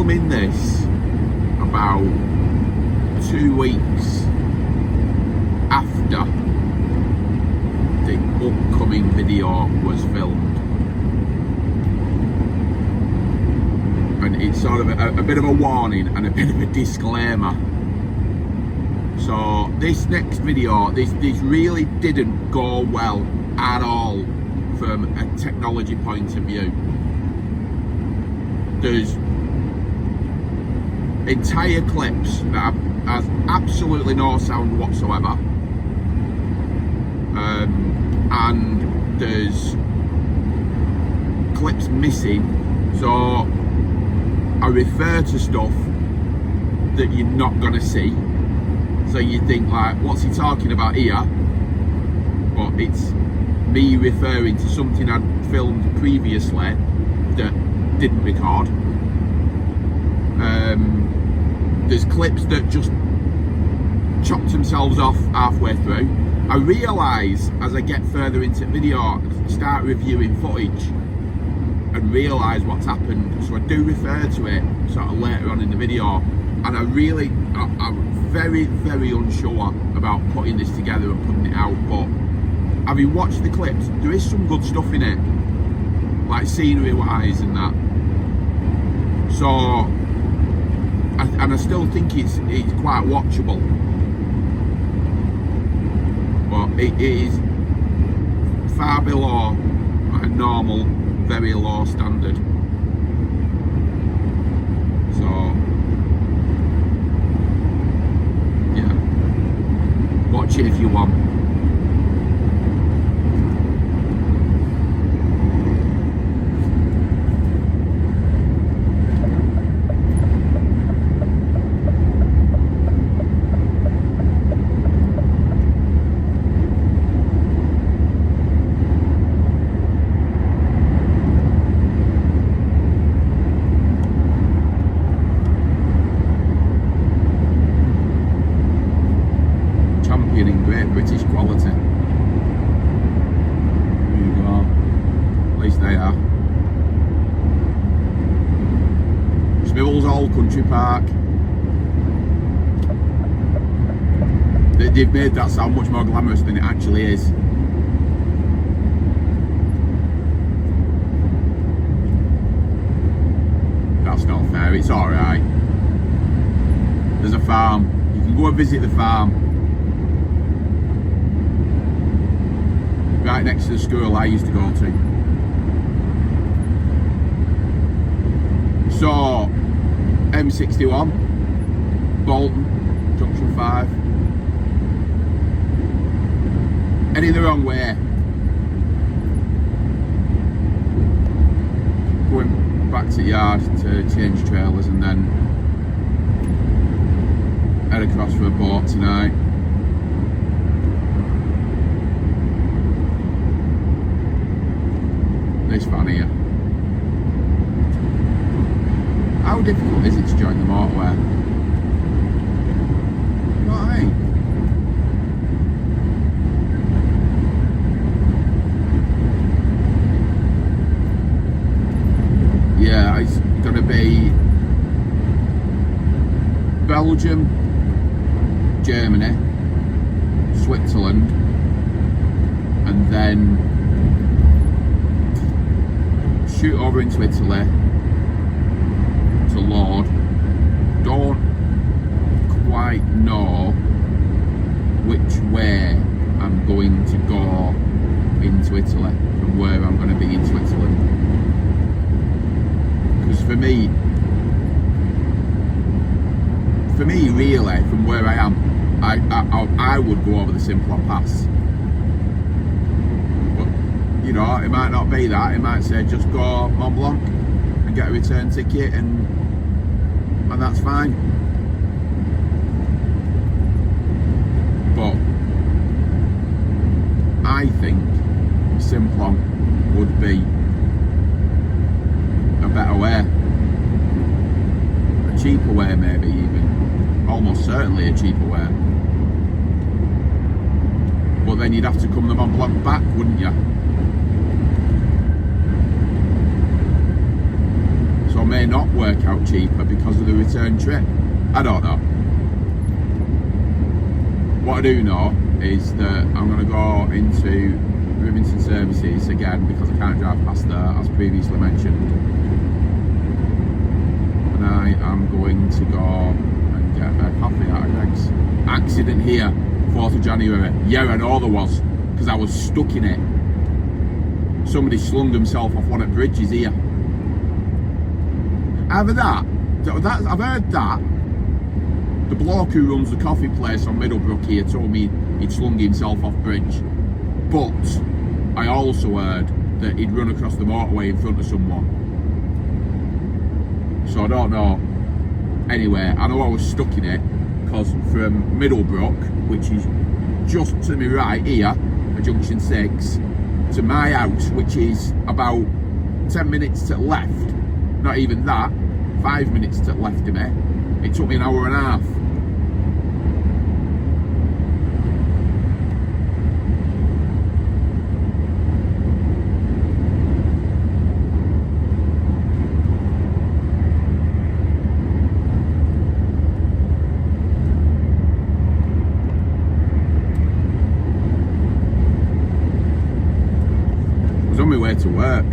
filming this about 2 weeks after the upcoming video was filmed, and it's sort of a bit of a warning and a bit of a disclaimer. So this next video, this really didn't go well at all from a technology point of view. There's entire clips that has absolutely no sound whatsoever, and there's clips missing, so I refer to stuff that you're not gonna see, so you think like, what's he talking about here? But it's me referring to something I'd filmed previously that didn't record. There's clips that just chopped themselves off halfway through. I realise as I get further into video, start reviewing footage and realise what's happened, so I do refer to it sort of later on in the video, and I'm very unsure about putting this together and putting it out. But having watched the clips, there is some good stuff in it, like scenery wise and that. So and I still think it's quite watchable, but it is far below a normal, very low standard. So yeah, watch it if you want. In great British quality. There you go. At least they are. Smibbles Old Country Park. They've made that sound much more glamorous than it actually is. That's not fair, it's alright. There's a farm. You can go and visit the farm. Right next to the school I used to go to. So, M61, Bolton, Junction 5. Heading the wrong way. Going back to the yard to change trailers and then head across for a boat tonight. This van here. How difficult is it to join the motorway? You know what I mean? Yeah, it's gonna be Belgium, Germany, Switzerland, and then shoot over into Italy to load. Don't quite know which way I'm going to go into Italy from where I'm going to be in Switzerland, because for me really, from where I am, I would go over the Simplon Pass. You know, it might not be that. It might say just go Mont Blanc and get a return ticket, and that's fine. But I think Simplon would be a better way, a cheaper way, maybe even, almost certainly a cheaper way. But then you'd have to come the Mont Blanc back, wouldn't you? So or may not work out cheaper because of the return trip. I don't know. What I do know is that I'm going to go into Rivington Services again because I can't drive past there, as previously mentioned. And I am going to go and get a coffee out of Greg's. Accident here, 4th of January. Yeah, I know there was, because I was stuck in it. Somebody slung himself off one of the bridges here. I've heard that. The bloke who runs the coffee place on Middlebrook here told me he'd slung himself off bridge. But I also heard that he'd run across the motorway in front of someone. So I don't know. Anyway, I know I was stuck in it because from Middlebrook, which is just to my right here at junction 6, to my house, which is about 10 minutes to the left, not even that, 5 minutes to the left of me, it took me an hour and a half. I was on my way to work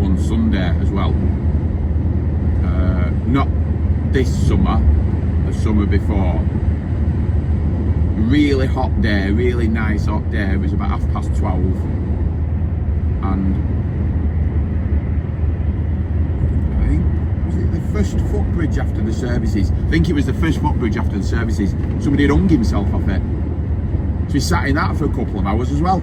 one Sunday as well. Not this summer, the summer before. Really hot day, really nice hot day. It was about 12:30, and I think, was it the first footbridge after the services? I think it was the first footbridge after the services. Somebody had hung himself off it. So he sat in that for a couple of hours as well.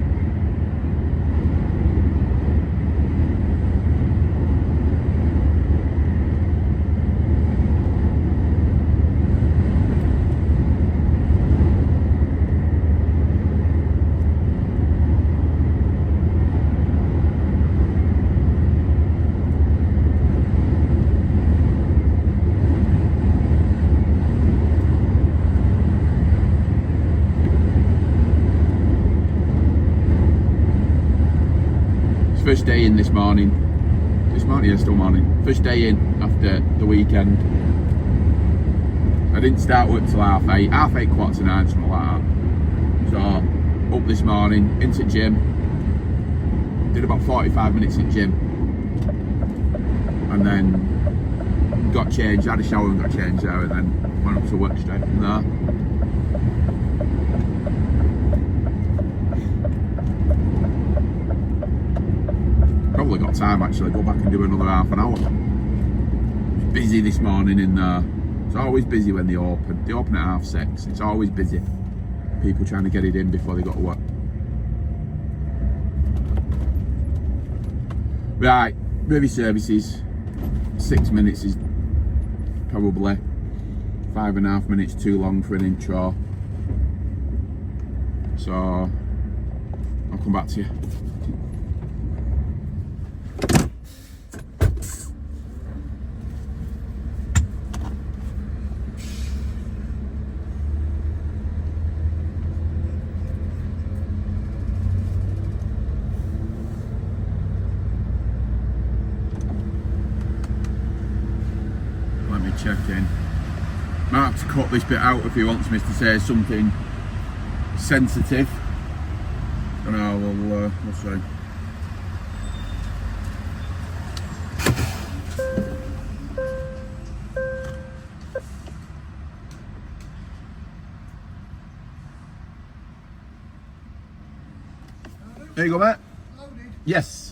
First day in this morning. Yeah, still morning. First day in after the weekend. I didn't start work till 8:30, 9:15, something like that. So, up this morning, into gym. Did about 45 minutes in gym. And then got changed, had a shower and got changed there, and then went up to work straight from there. Probably got time actually, go back and do another half an hour. Busy this morning in there. It's always busy when they open. They open at 6:30. It's always busy. People trying to get it in before they go to work. Right, Revy Services. 6 minutes is probably 5.5 minutes too long for an intro. So I'll come back to you. Check in. Might have to cut this bit out if he wants me to say something sensitive. I know, we'll see. There you go, mate. Loaded? Yes.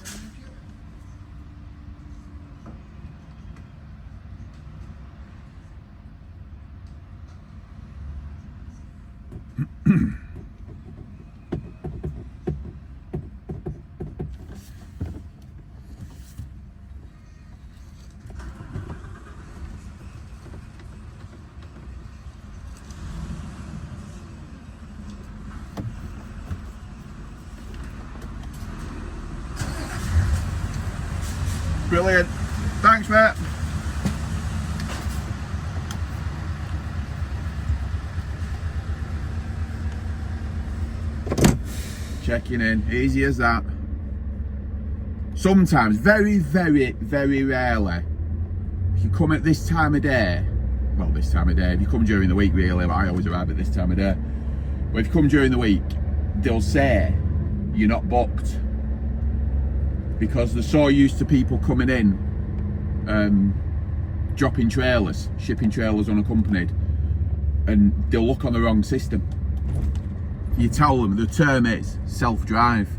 Brilliant. Thanks, mate. Checking in. Easy as that. Sometimes, very, very, very rarely, if you come at this time of day, well, this time of day, if you come during the week really, I always arrive at this time of day, but if you come during the week, they'll say you're not booked, because they're so used to people coming in, dropping trailers, shipping trailers unaccompanied, and they'll look on the wrong system. You tell them the term is self-drive,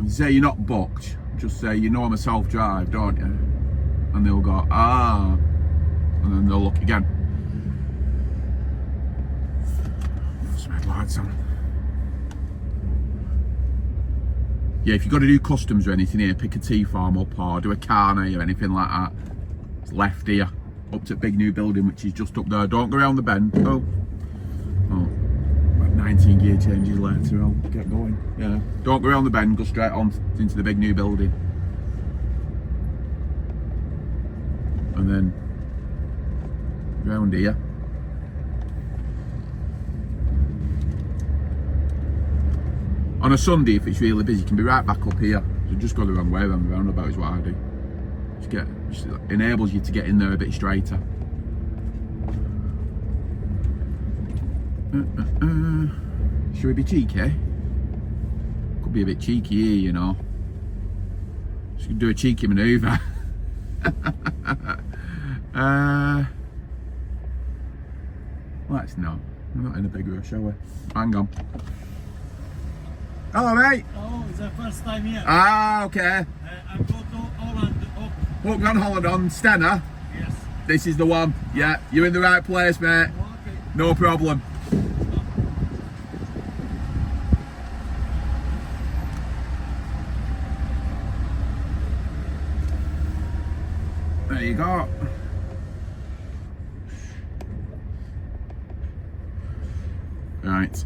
and say you're not booked, just say, you know I'm a self-drive, don't you? And they'll go, ah, and then they'll look again. Some headlights on. Yeah, if you've got to do customs or anything here, pick a T-farm up or do a carney or anything like that, it's left here, up to the big new building, which is just up there. Don't go around the bend. Oh, 19 gear changes later, I'll get going. Yeah, don't go around the bend, go straight on into the big new building. And then round here. On a Sunday, if it's really busy, you can be right back up here. So just go the wrong way around the roundabout is what I do. Just enables you to get in there a bit straighter. Should we be cheeky? Could be a bit cheeky here, you know. Should do a cheeky manoeuvre. Let's not. We're not in a big rush, are we? Hang on. Hello, mate. Oh, it's the first time here. Ah, okay. I go to Holland. Hook on Holland on Stenner. Yes. This is the one. Yeah, you're in the right place, mate. Okay. No problem. There you go. Right.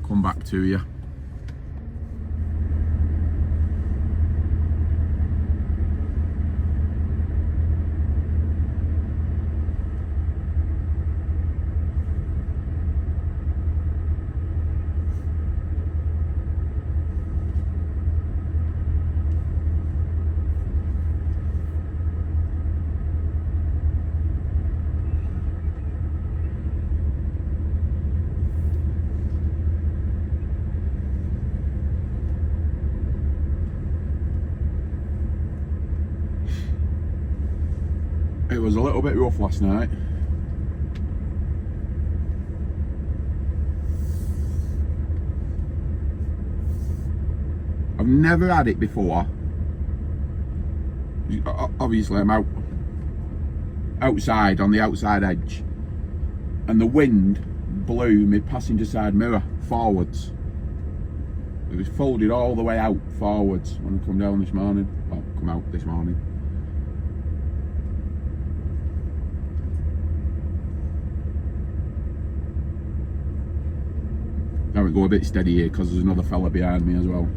Come back to you. It was a little bit rough last night. I've never had it before. Obviously I'm outside on the outside edge, and the wind blew my passenger side mirror forwards. It was folded all the way out forwards when I come down this morning. Well, come out this morning. Now we go a bit steady here because there's another fella behind me as well.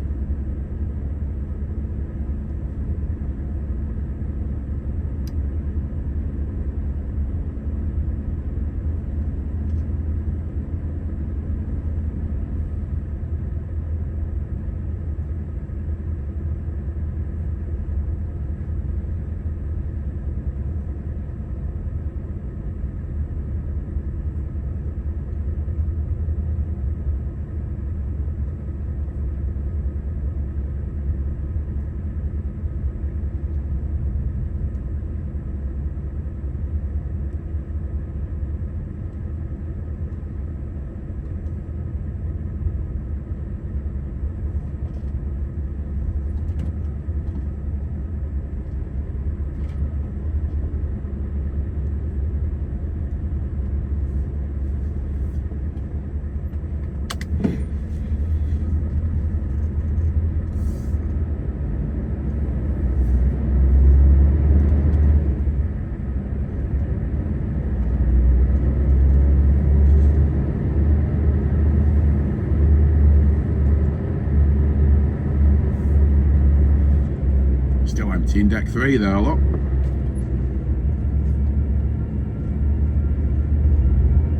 Still empty in deck 3 there, look.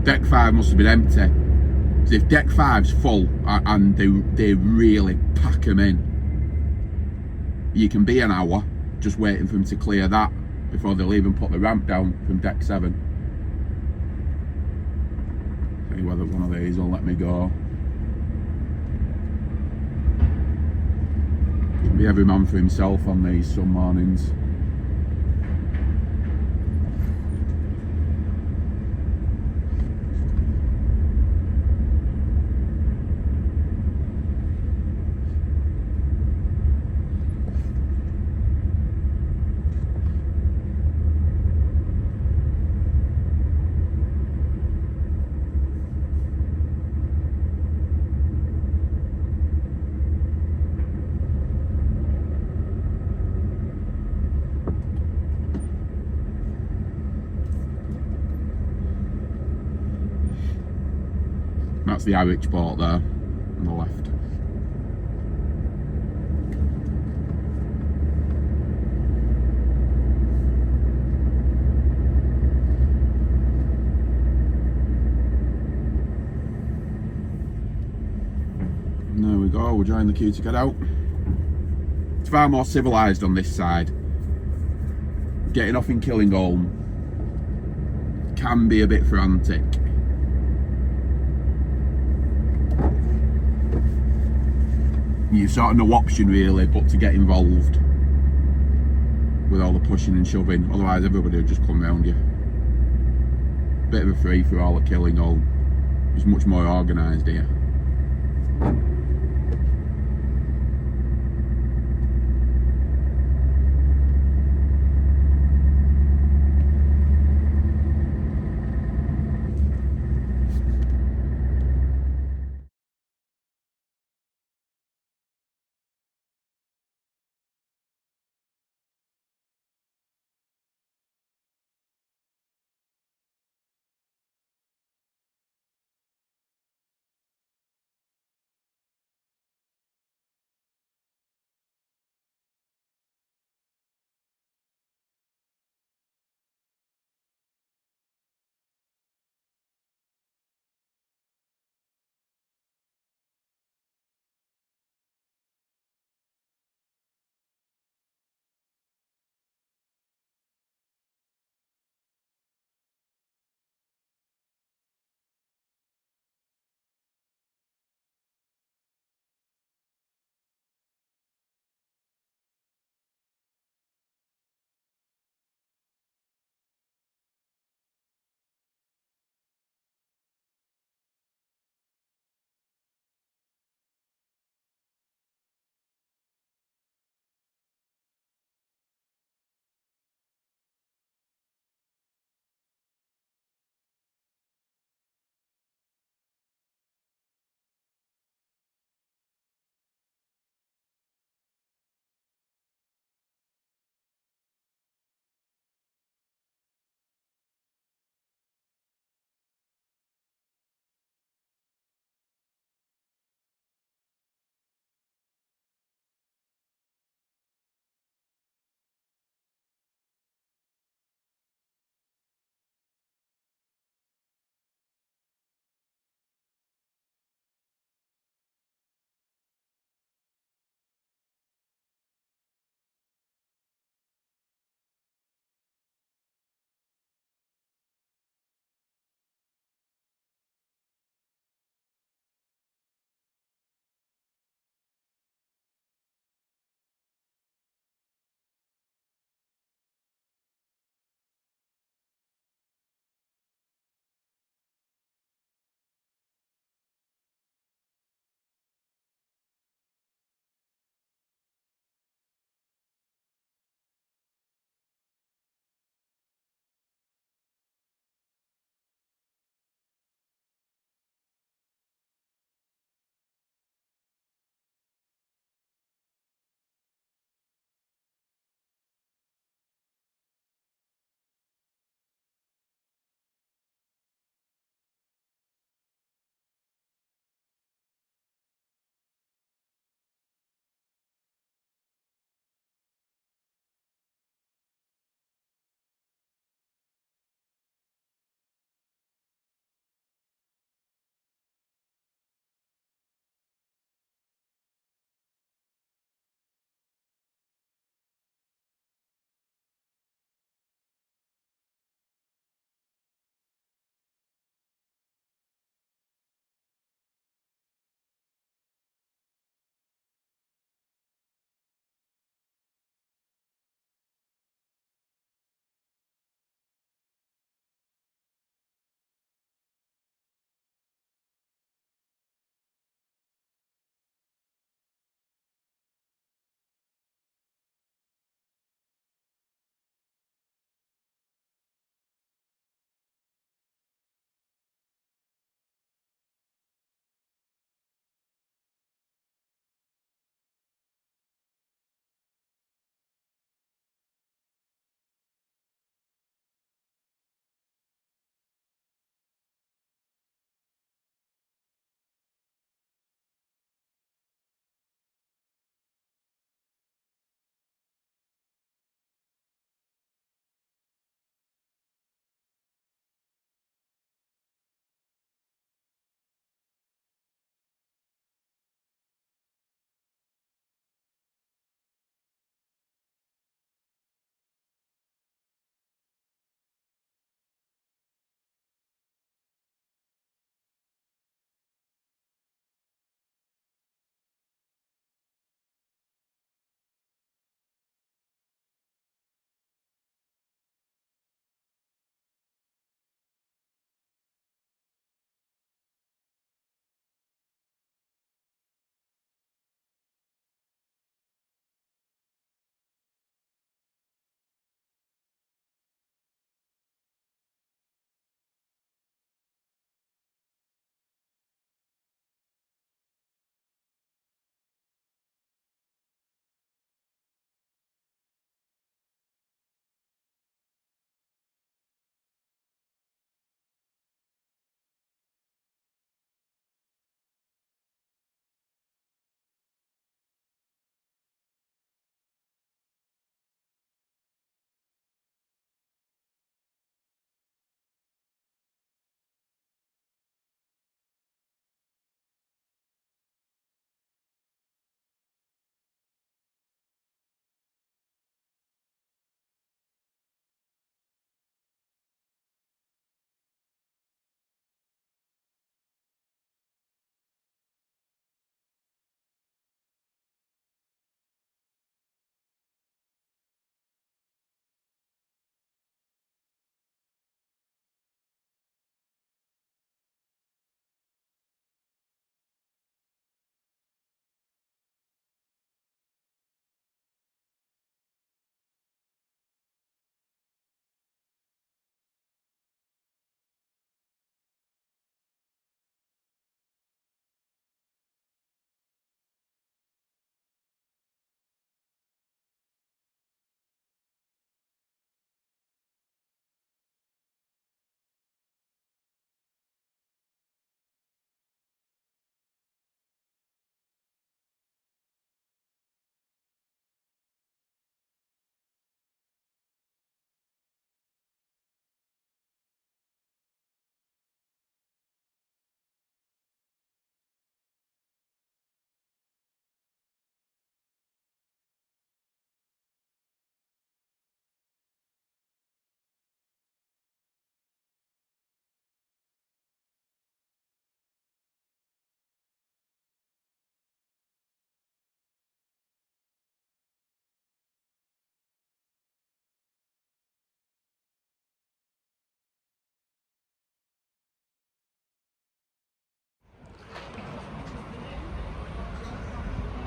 Deck 5 must have been empty. Because if deck 5's full and they really pack them in, you can be an hour just waiting for them to clear that. before they'll even put the ramp down from deck 7. See whether one of these will let me go. Can be every man for himself on these some mornings. That's the Harwich port there on the left. And there we go, we're joining the queue to get out. It's far more civilised on this side. Getting off in Killingholme can be a bit frantic. You've sort of no option really but to get involved with all the pushing and shoving, otherwise everybody will just come round you. Bit of a free for all at Killingholme. It's much more organised here.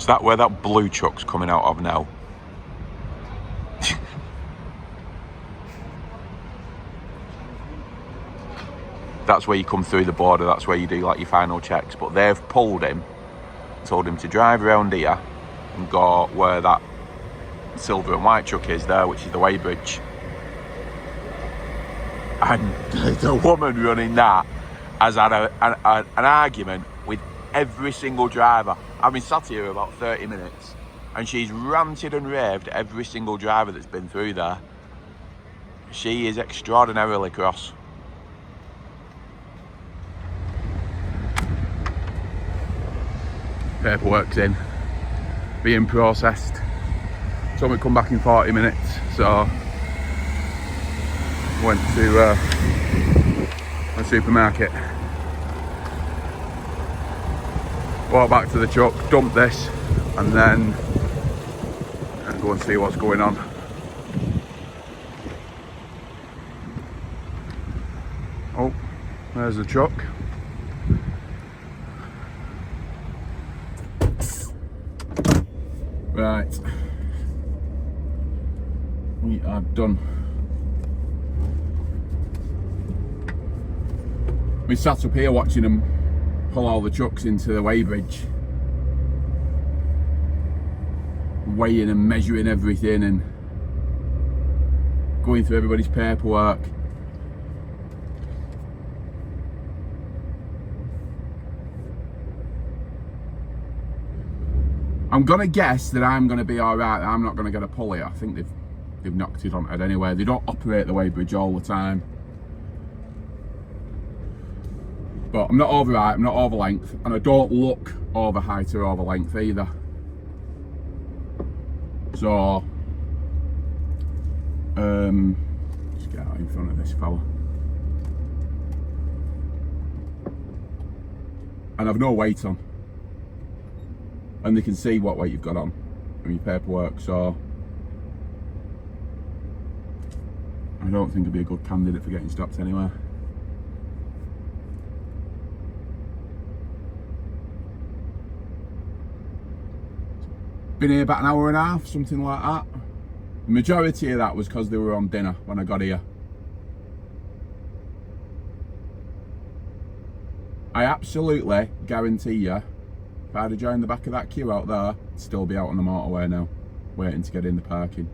Is that where that blue truck's coming out of now? That's where you come through the border, that's where you do like your final checks. But they've pulled him, told him to drive around here and go where that silver and white truck is there, which is the weighbridge. And the woman running that has had an argument with every single driver. I've been sat here about 30 minutes and she's ranted and raved at every single driver that's been through there. She is extraordinarily cross. Paperwork's in, being processed. Told me to come back in 40 minutes, so went to a supermarket. Walk back to the truck, dump this, and then go and see what's going on. Oh, there's the truck. Right, we are done. We sat up here watching them pull all the trucks into the weighbridge, weighing and measuring everything and going through everybody's paperwork. I'm gonna guess that I'm gonna be alright. I'm not gonna get a pulley. I think they've knocked it on head anyway. They don't operate the weighbridge all the time. But I'm not over height, I'm not over length, and I don't look over height or over length either. So just get out in front of this fella. And I've no weight on. And they can see what weight you've got on your paperwork, so I don't think I'd be a good candidate for getting stopped anyway. Been here about an hour and a half, something like that. The majority of that was because they were on dinner when I got here. I absolutely guarantee you, if I'd have joined the back of that queue out there, I'd still be out on the motorway now, waiting to get in the parking.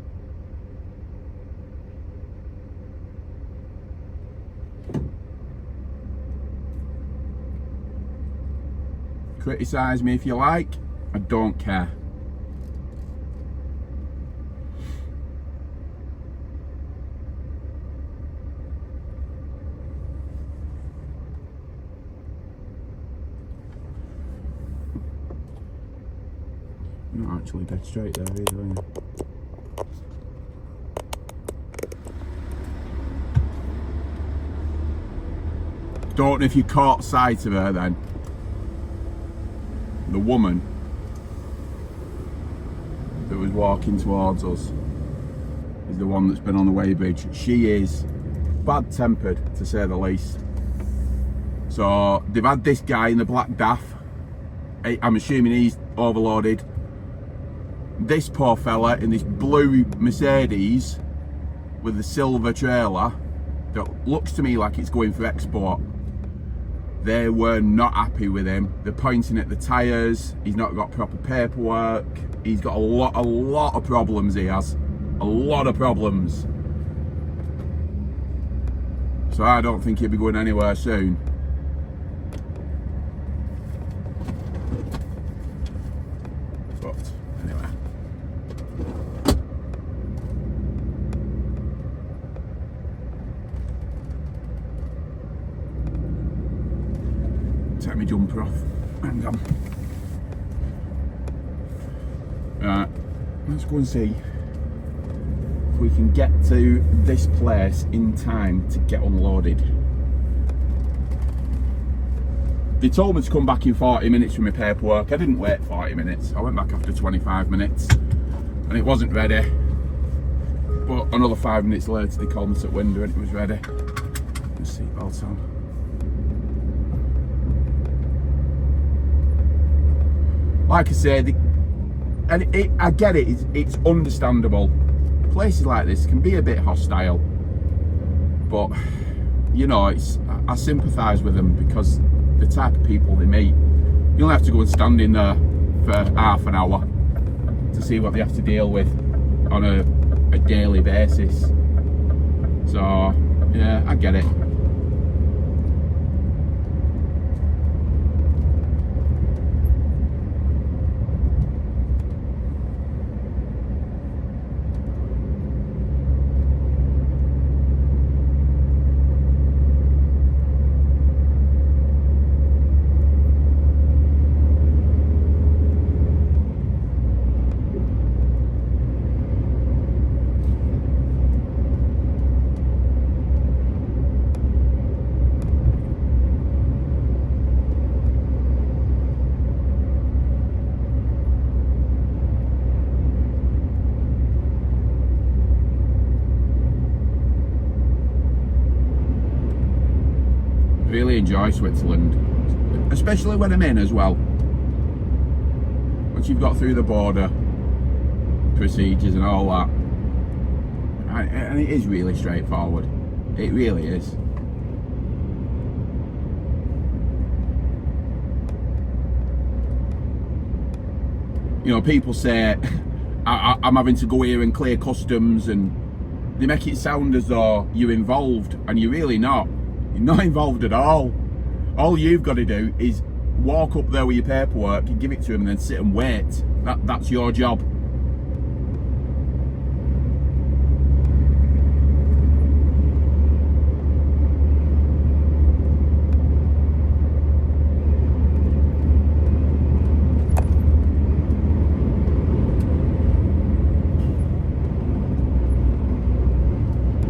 Criticise me if you like, I don't care. You're not actually dead straight there either, are you? Don't know if you caught sight of her then. The woman that was walking towards us is the one that's been on the weighbridge. She is bad-tempered, to say the least. So they've had this guy in the black daff. I'm assuming he's overloaded. This poor fella in this blue Mercedes with the silver trailer that looks to me like it's going for export. They were not happy with him. They're pointing at the tyres. He's not got proper paperwork. He's got a lot of problems he has. A lot of problems. So I don't think he'll be going anywhere soon. But anyway. Take my jumper off. Hang on. Right, let's go and see if we can get to this place in time to get unloaded. They told me to come back in 40 minutes with my paperwork. I didn't wait 40 minutes. I went back after 25 minutes and it wasn't ready. But another 5 minutes later they called me to the window and it was ready. The seatbelt's on. Like I say, I get it. It's understandable. Places like this can be a bit hostile, but you know, I sympathise with them because the type of people they meet. You only have to go and stand in there for half an hour to see what they have to deal with on a daily basis. So yeah, I get it. Really enjoy Switzerland, especially when I'm in as well. Once you've got through the border procedures and all that, and it is really straightforward. It really is. You know, people say I'm having to go here and clear customs, and they make it sound as though you're involved, and you're really not. You're not involved at all. All you've got to do is walk up there with your paperwork and give it to them and then sit and wait. That's your job.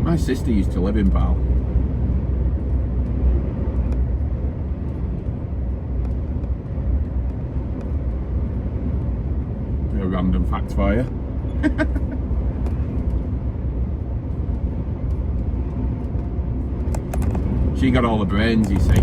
My sister used to live in Pal. A random fact for you. She got all the brains, you see.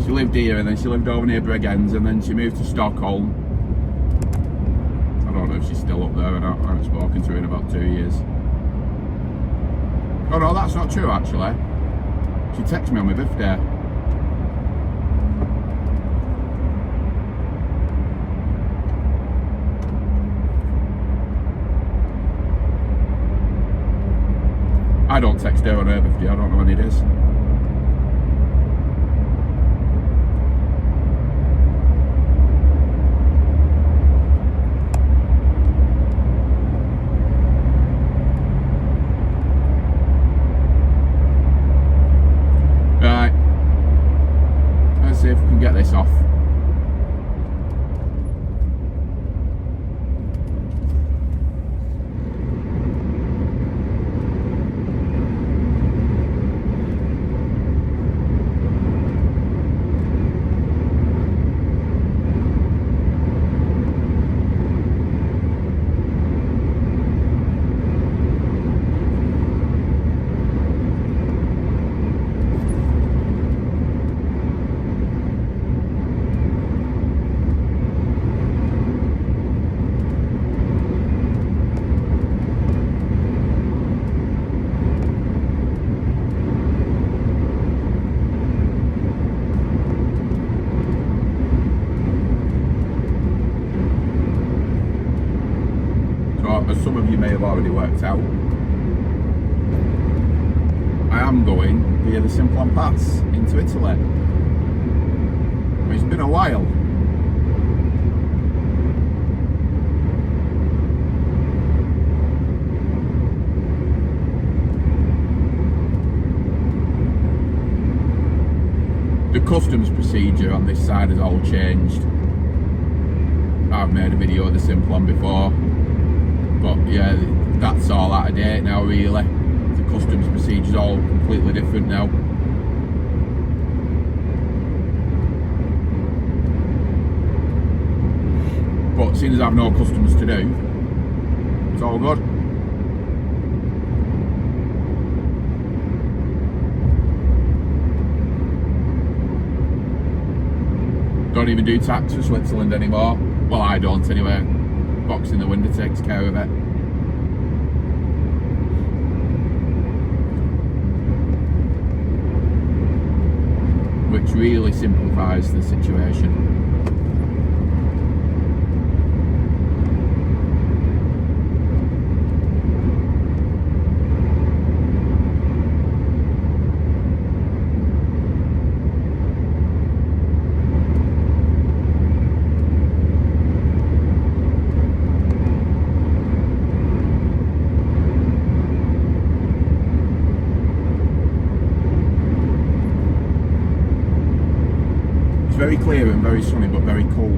She lived here and then she lived over near Bregenz and then she moved to Stockholm. I don't know if she's still up there or not. I haven't spoken to her in about 2 years. Oh no, that's not true actually. She texted me on my birthday. I don't text her on her birthday, I don't know when it is. Right, let's see if we can get this off. As some of you may have already worked out, I am going via the Simplon Pass into Italy. It's been a while. The customs procedure on this side has all changed. I've made a video of the Simplon before. But yeah, that's all out of date now really. The customs procedure's all completely different now. But seeing as I've no customs to do, it's all good. don't even do tax for Switzerland anymore. Well, I don't anyway. Box in the window takes care of it. Which really simplifies the situation. Very clear and very sunny, but very cold.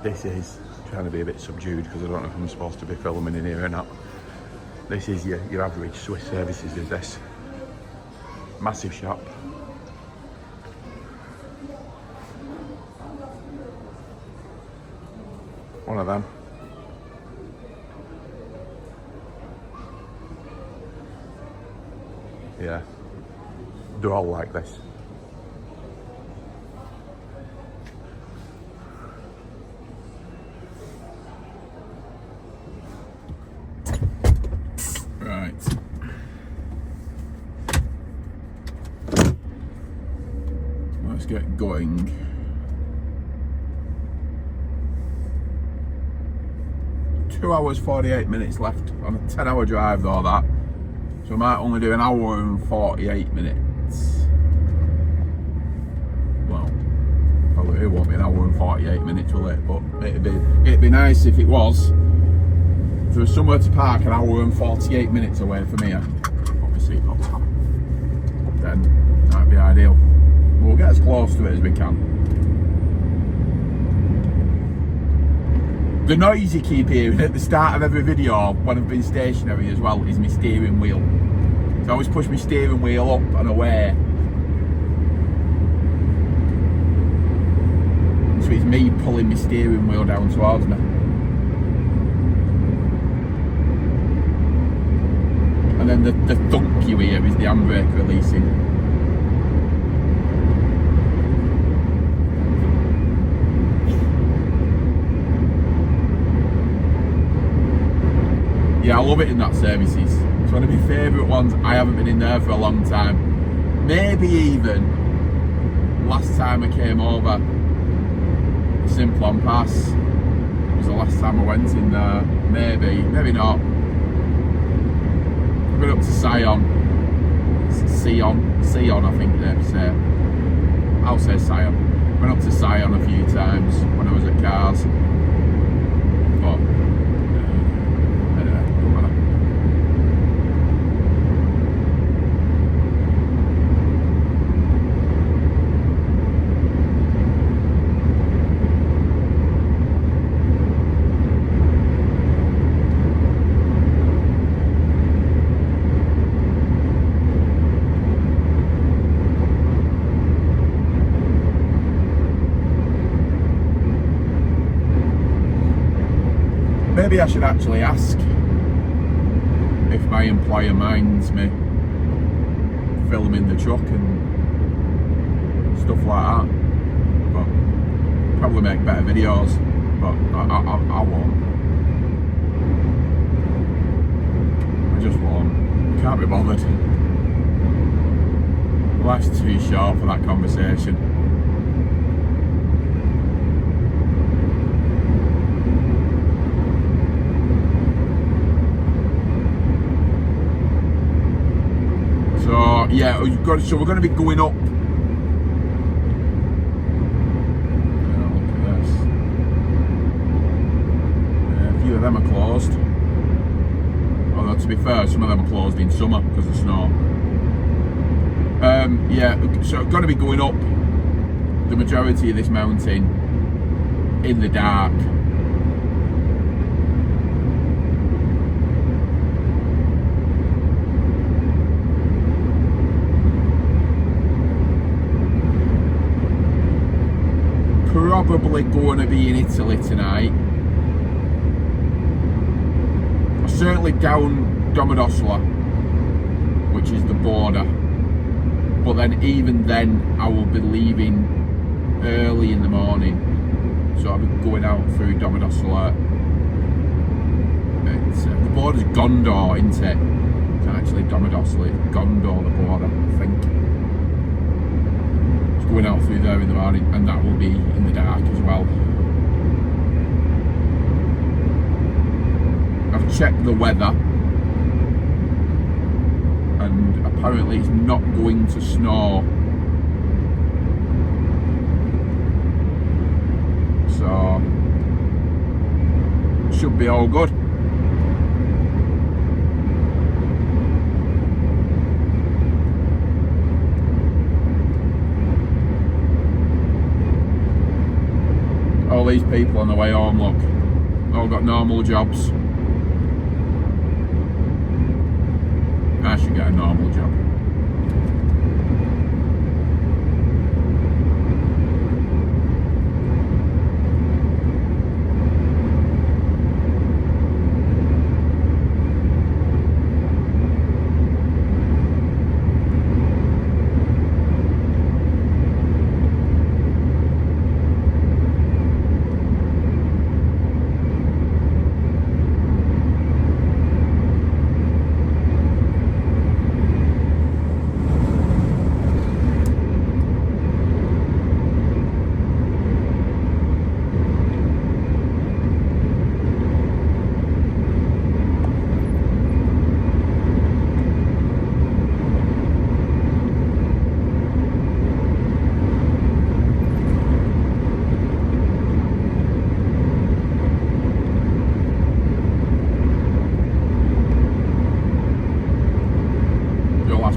This is trying to be a bit subdued because I don't know if I'm supposed to be filming in here or not. This is your average Swiss services is this. Massive shop. One of them. Yeah. They're all like this. Let's get going. Two hours 48 minutes left on a 10-hour drive though that. So I might only do an hour and 48 minutes. Well, probably it won't be an hour and 48 minutes, will it? But it'd be nice if it was. If there was somewhere to park an hour and 48 minutes away from here, obviously not that, then that'd be ideal. We'll get as close to it as we can. The noise you keep hearing at the start of every video when I've been stationary as well is my steering wheel. So I always push my steering wheel up and away. So it's me pulling my steering wheel down towards me. And then the thunk you hear is the handbrake releasing. Yeah, I love it in that services. It's one of my favourite ones. I haven't been in there for a long time. Maybe even last time I came over, the Simplon Pass was the last time I went in there. Maybe not. I've been up to Sion, I think they say. I'll say Sion. Went up to Sion a few times when I was at Cars. But maybe I should actually ask if my employer minds me filming the truck and stuff like that. But probably make better videos, but I won't. I just won't. Can't be bothered. Life's too short for that conversation. yeah, so we're going to be going up. Look at this. A few of them are closed. Although to be fair, some of them are closed in summer because of snow. Yeah, so going to be going up the majority of this mountain in the dark. Probably going to be in Italy tonight. Certainly down Domodossola, which is the border. But then even then I will be leaving early in the morning. So I'll be going out through Domodossola. The border's Gondor, isn't it? It's not actually Domodossola, it's Gondor, the border, I think. Going out through there in the morning, and that will be in the dark as well. I've checked the weather, and apparently it's not going to snow. So should be all good. All these people on the way home, look, all got normal jobs. I should get a normal job.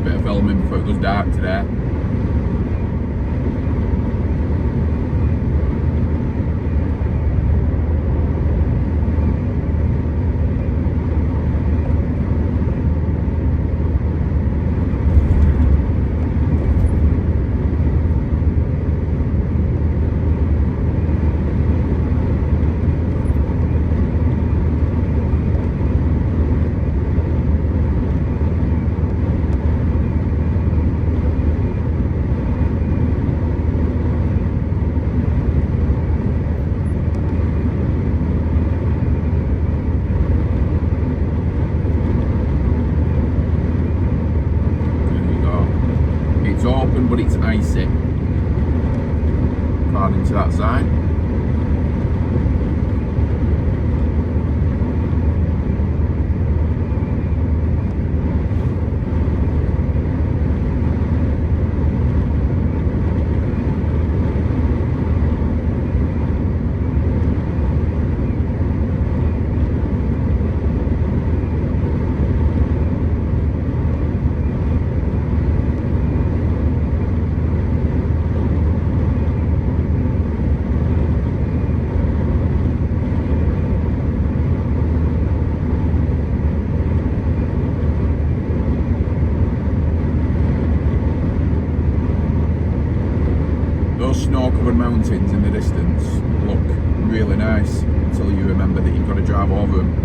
Bit of filming before it goes dark today. It's open, but it's icy. Pardon to that side. Those snow-covered mountains in the distance look really nice until you remember that you've got to drive over them.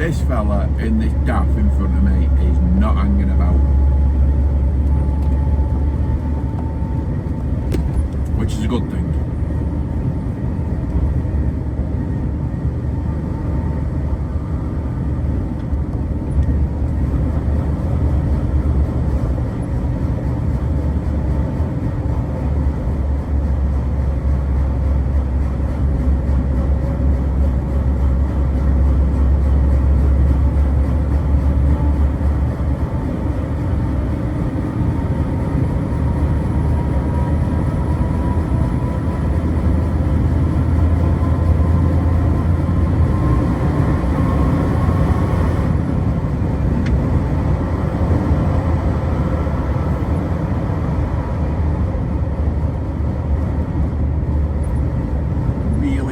This fella in this daff in front of me is not hanging about. Which is a good thing.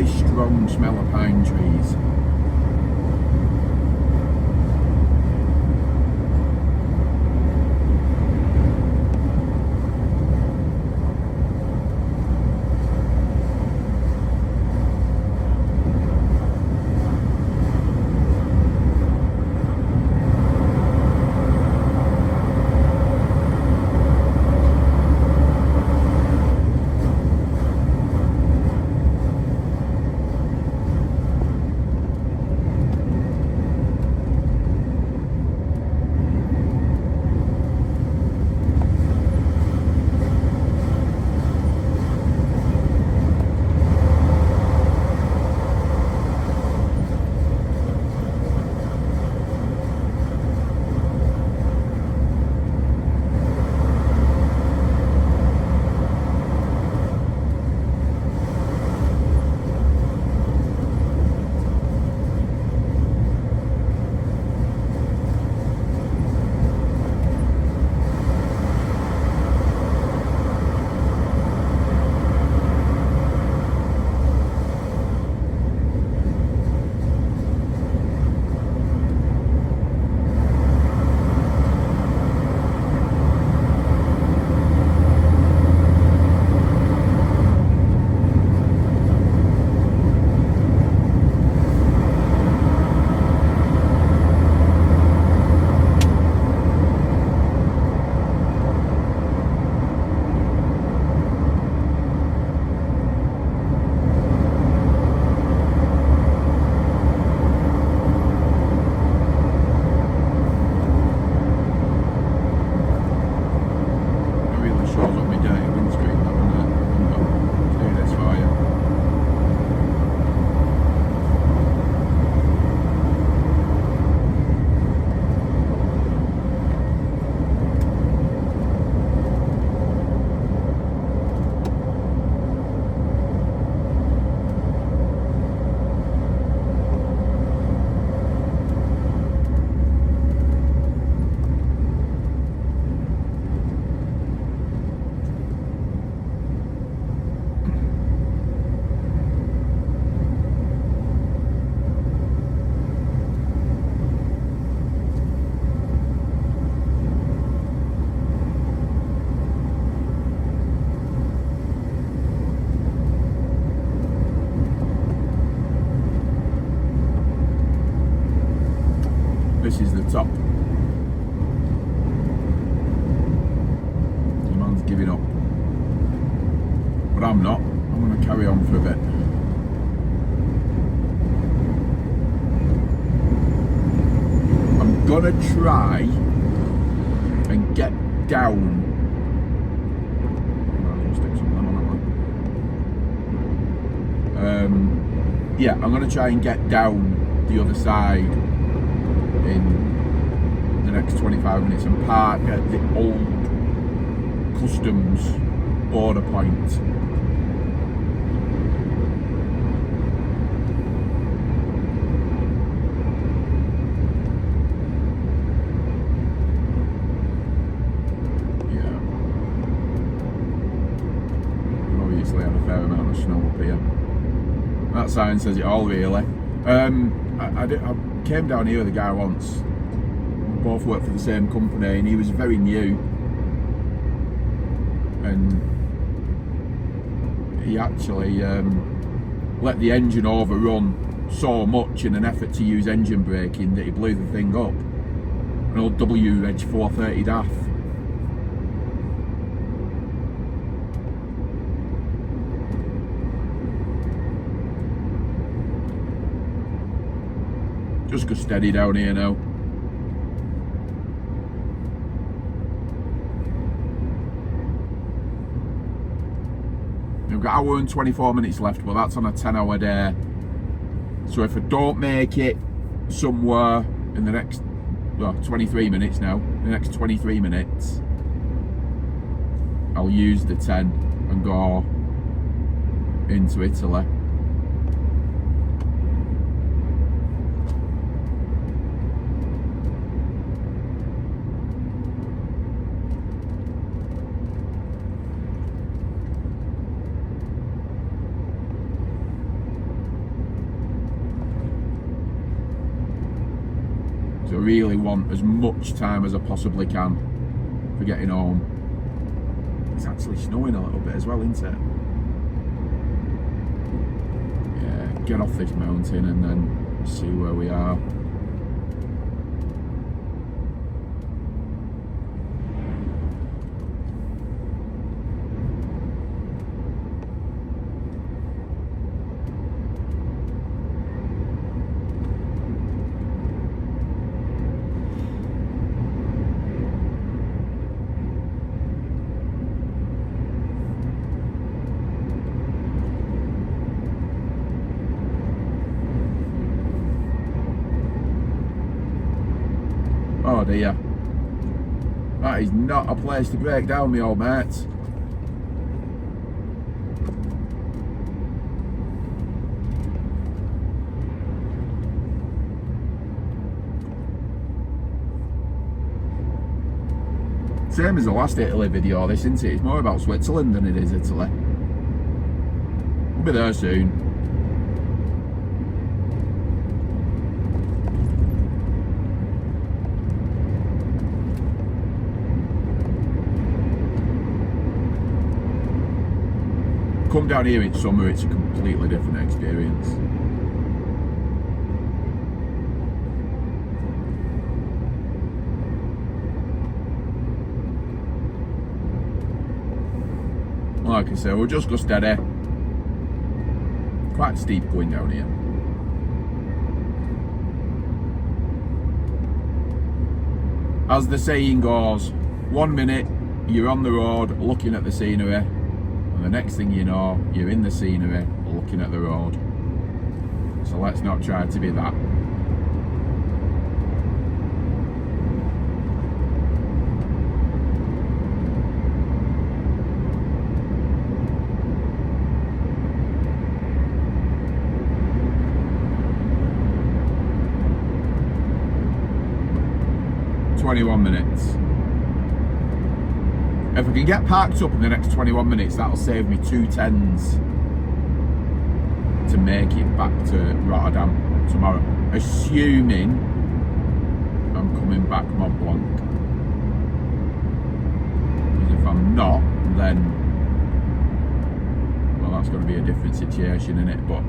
Strong smell of pine trees. This is the top. The man's giving up. But I'm not. I'm going to carry on for a bit. I'm going to try and get down. Yeah, I'm going to try and get down the other side in the next 25 minutes and park at the old customs border point. Yeah. We've obviously had a fair amount of snow up here. That sign says it all, really. I came down here with a guy once. We both worked for the same company, and he was very new. And he actually let the engine overrun so much in an effort to use engine braking that he blew the thing up. An old W Reg 430 DAF. Just go steady down here now. We've got an hour and 24 minutes left, but that's on a 10-hour day. So if I don't make it somewhere in the next, well, 23 minutes now, the next 23 minutes, I'll use the 10 and go into Italy. So I really want as much time as I possibly can for getting home. It's actually snowing a little bit as well, isn't it? Yeah, get off this mountain and then see where we are. Oh dear. That is not a place to break down, my old mates. Same as the last Italy video, this, isn't it? It's more about Switzerland than it is Italy. We'll be there soon. Come down here in summer, it's a completely different experience. Like I say, we'll just go steady. Quite steep going down here. As the saying goes, 1 minute you're on the road looking at the scenery, and the next thing you know, you're in the scenery looking at the road. So let's not try to be that. Minutes. If I can get parked up in the next 21 minutes, that'll save me 2 10s to make it back to Rotterdam tomorrow, assuming I'm coming back Mont Blanc. Because if I'm not, then, well, that's going to be a different situation, isn't it? But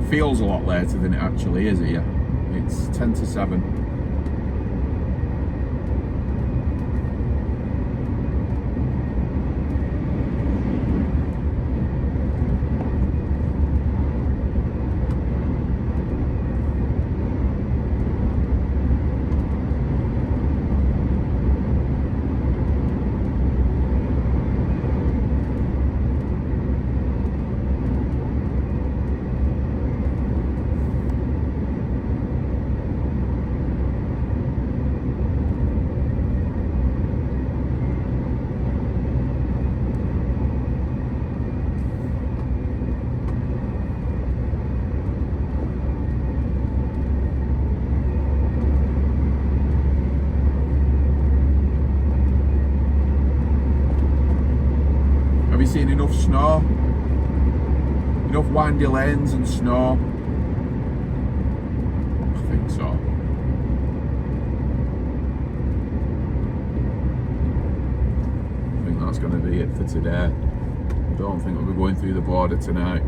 feels a lot later than it actually is here. It's 10 to 7. seeing enough snow? Enough windy lanes and snow? I think so. I think that's going to be it for today. I don't think we'll be going through the border tonight.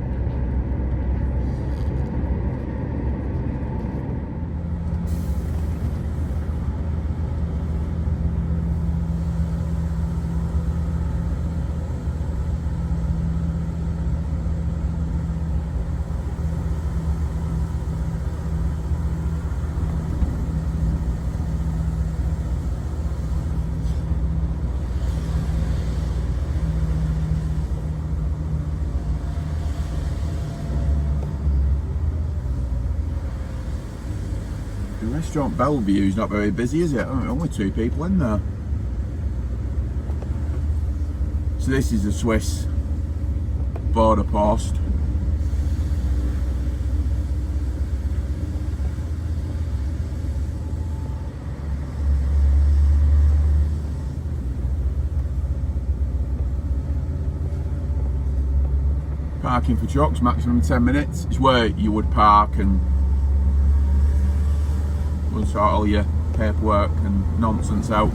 The restaurant Bellevue is not very busy, is it? Only 2 people in there. So this is the Swiss border post. Parking for trucks, maximum 10 minutes. It's where you would park and we'll sort all your paperwork and nonsense out.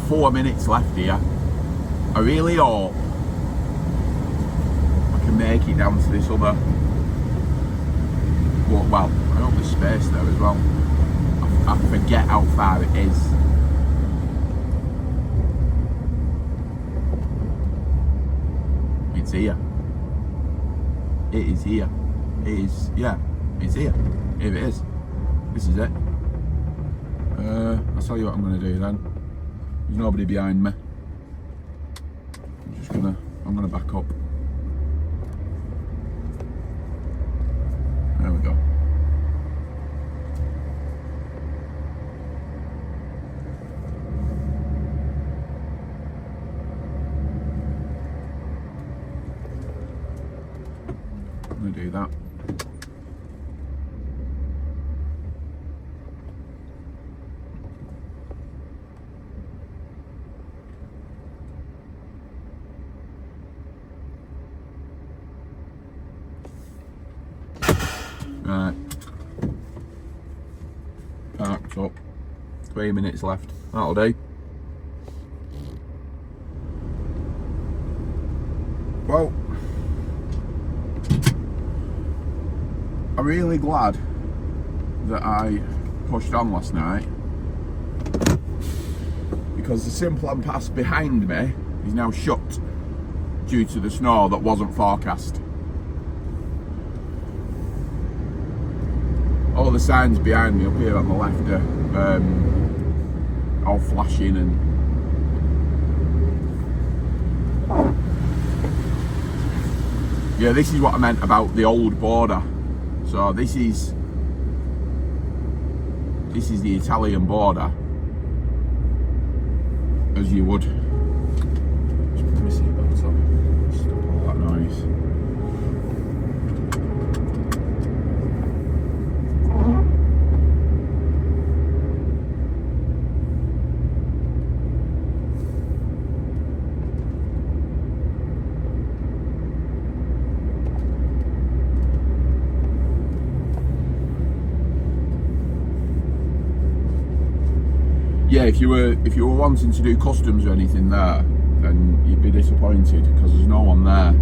4 minutes left here. I really hope I can make it down to this other. Well, I hope there's space there as well. I forget how far it is. It's here. It is here. It is, yeah, it's here. Here it is. This is it. I'll tell you what I'm going to do then. There's nobody behind me. I'm gonna back up. There we go. I'm gonna do that. Right, parked up, 3 minutes left, that'll do. Well, I'm really glad that I pushed on last night, because the Simplon pass behind me is now shut due to the snow that wasn't forecast. All the signs behind me up here on the left are all flashing and yeah, this is what I meant about the old border. So this is the Italian border, as you would. Just put my seatbelt on. Stop all that noise. Yeah, if you were wanting to do customs or anything there, then you'd be disappointed because there's no one there.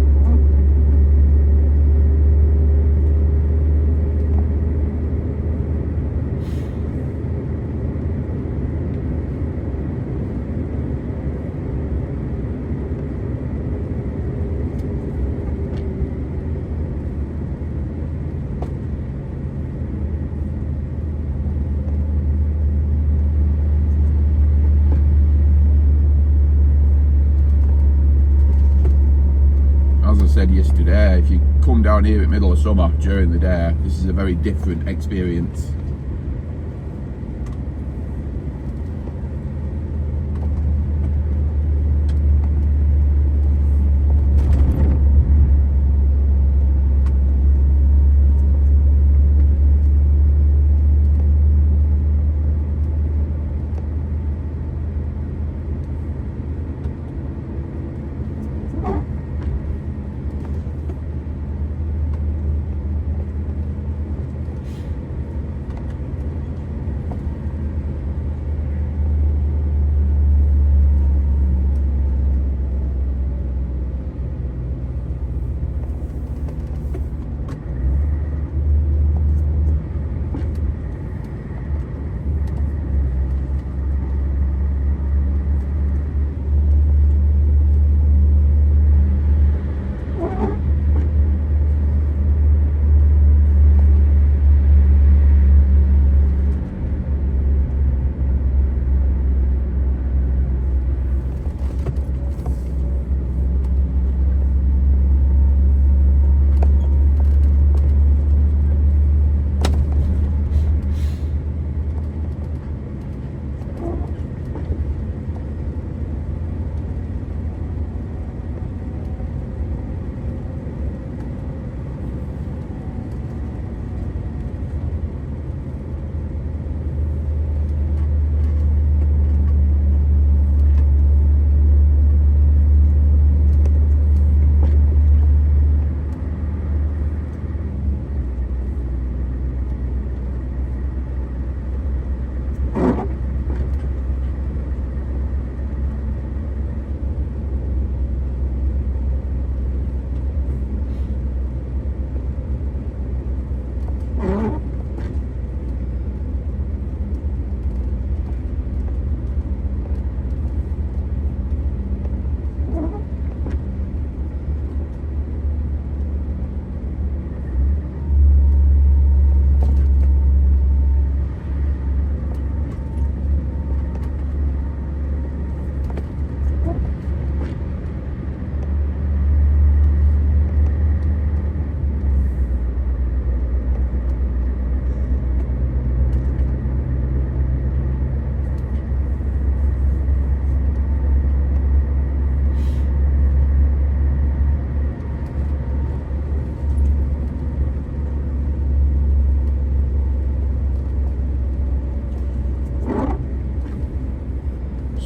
Said yesterday, if you come down here at middle of summer during the day, this is a very different experience.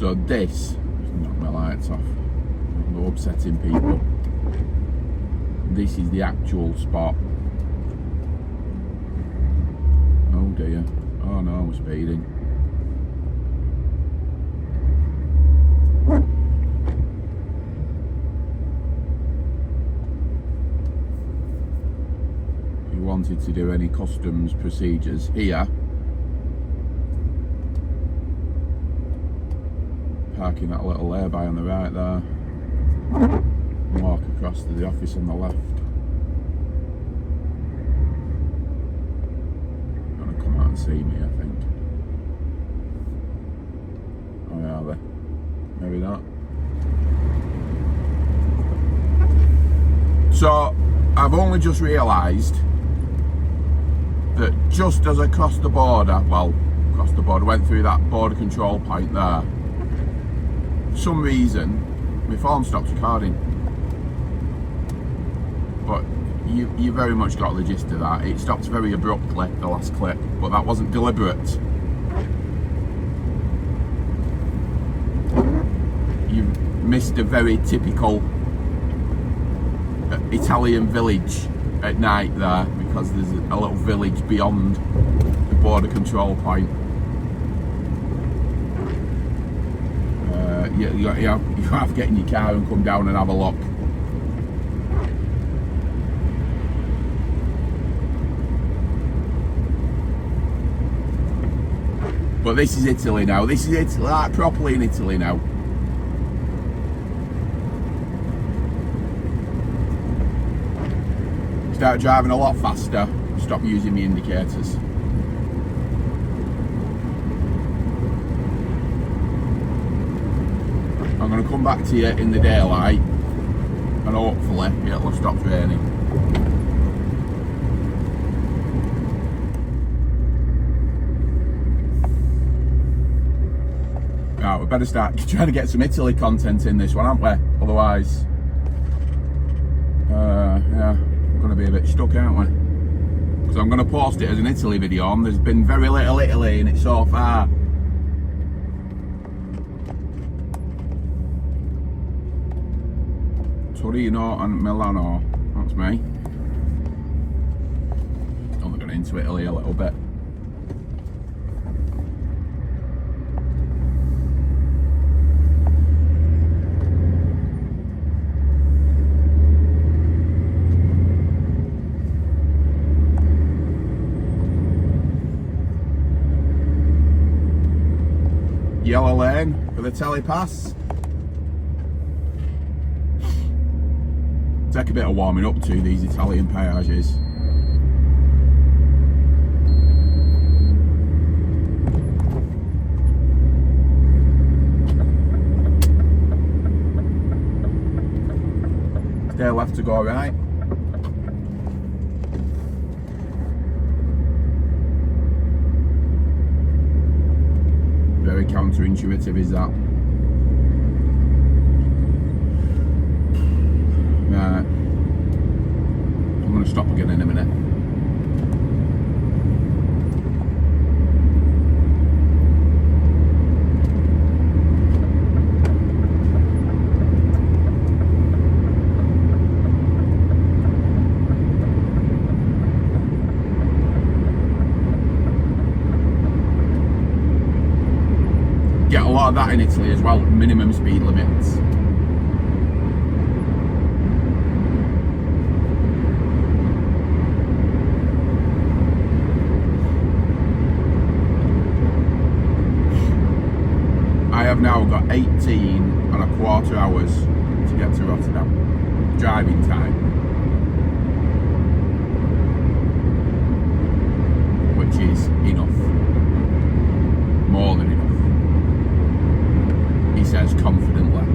So this, knock my lights off, no upsetting people. This is the actual spot. Oh dear, oh no, I'm speeding. If you wanted to do any customs procedures here, parking that little lay-by on the right there, and walk across to the office on the left. Gonna come out and see me, I think. Oh, are they? Maybe not. So, I've only just realised that just as I crossed the border, went through that border control point there, for some reason my phone stopped recording. But you very much got the gist of that. It stopped very abruptly, the last clip, but that wasn't deliberate. You missed a very typical Italian village at night there, because there's a little village beyond the border control point. You have to get in your car and come down and have a look. But this is Italy now. This is Italy, like properly in Italy now. Start driving a lot faster. Stop using the indicators. I'm going to come back to you in the daylight, and hopefully it'll have stopped raining. Right, we better start trying to get some Italy content in this one, aren't we? Otherwise, yeah, we're going to be a bit stuck, aren't we? Because I'm going to post it as an Italy video, and there's been very little Italy in it so far. Torino and Milano, that's me. Only going into Italy a little bit. Yellow lane for the telepass. Take a bit of warming up to these Italian peages. Stay left to go right. Very counterintuitive is that. Right. I'm going to stop again in a minute. Get a lot of that in Italy as well, minimum speed limits. I have now got 18.25 hours to get to Rotterdam, driving time, which is enough, more than enough, he says confidently.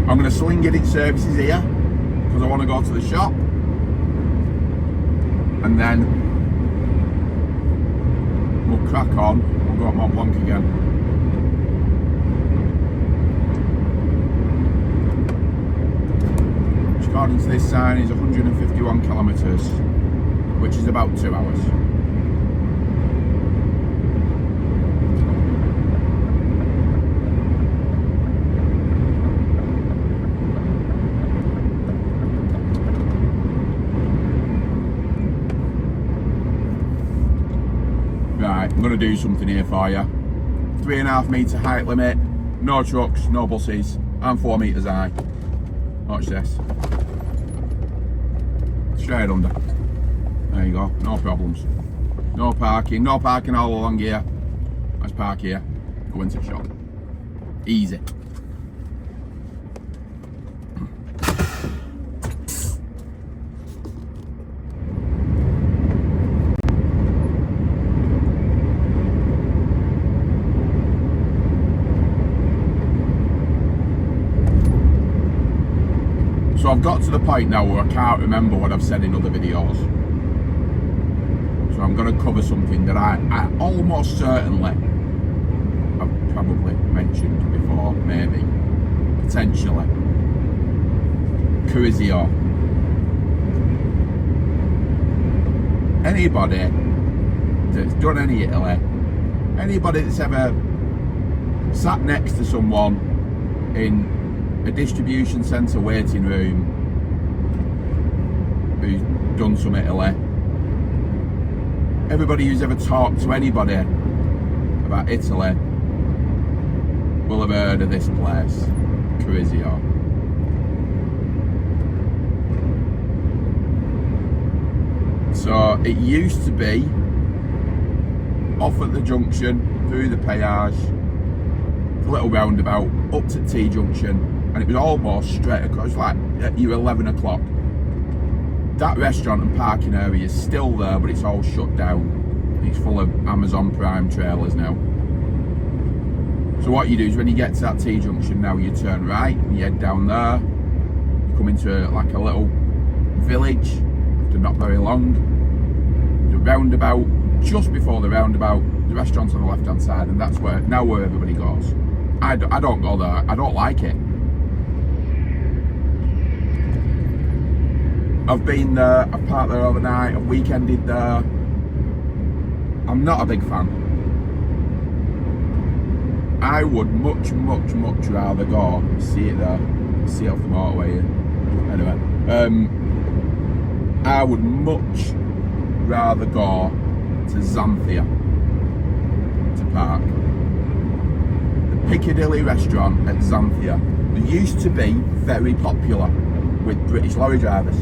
I'm going to sling it in services here, because I want to go to the shop. And then we'll crack on. We'll go at Mont Blanc again. Which according to this sign is 151 kilometres. which is about 2 hours. Right, I'm going to do something here for you. 3.5 metre height limit, no trucks, no buses, and 4 metres high. Watch this. Straight under. There you go, no problems. No parking all along here. Let's park here, go into the shop. Easy. So I've got to the point now where I can't remember what I've said in other videos. So I'm going to cover something that I almost certainly I've probably mentioned before, maybe, potentially. Curizio. Anybody that's done any Italy, anybody that's ever sat next to someone in a distribution centre waiting room who's done some Italy, everybody who's ever talked to anybody about Italy will have heard of this place, Curizio. So it used to be off at the junction, through the péage, a little roundabout, up to T junction, and it was almost straight across, like at your 11 o'clock. That restaurant and parking area is still there, but it's all shut down. It's full of Amazon Prime trailers now. So what you do is when you get to that T junction now, you turn right and you head down there. You come into like a little village after not very long. The roundabout, just before the roundabout, the restaurant's on the left hand side, and that's where everybody goes. I don't go there, I don't like it. I've been there, I've parked there overnight, I've weekended there. I'm not a big fan. I would much rather go see it there, see it off the motorway here. Anyway, I would much rather go to Xanthia to park. The Piccadilly restaurant at Xanthia, they used to be very popular with British lorry drivers.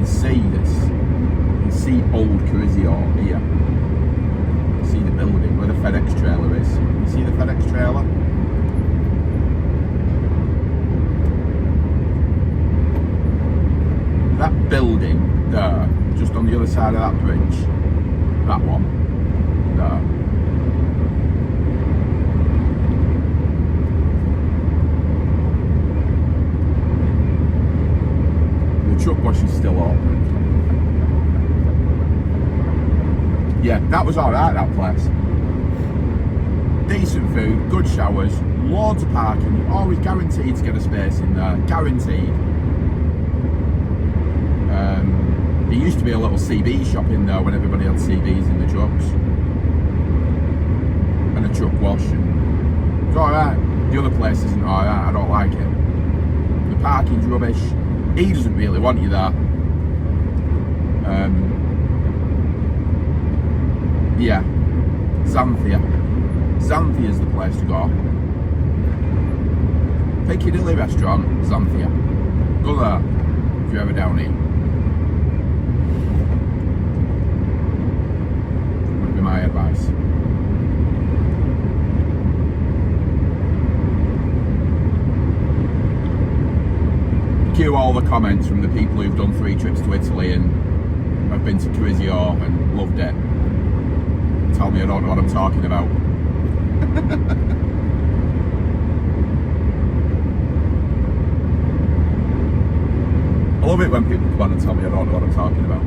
See this, you can see old Curizio here. You see the building where the FedEx trailer is. You see the FedEx trailer? That building there, just on the other side of that bridge, that one, there. Truck wash is still open. Yeah, that was alright, that place. Decent food, good showers, loads of parking, always guaranteed to get a space in there, guaranteed. There used to be a little CB shop in there when everybody had CBs in the trucks. And a truck wash. It's alright. The other place isn't alright, I don't like it. The parking's rubbish. He doesn't really want you there. Yeah, Xanthia. Xanthia's the place to go. Piccadilly restaurant, Xanthia. Go there if you're ever down here. Would be my advice. Cue all the comments from the people who've done 3 trips to Italy and have been to Curizio and loved it. Tell me I don't know what I'm talking about. I love it when people come on and tell me I don't know what I'm talking about.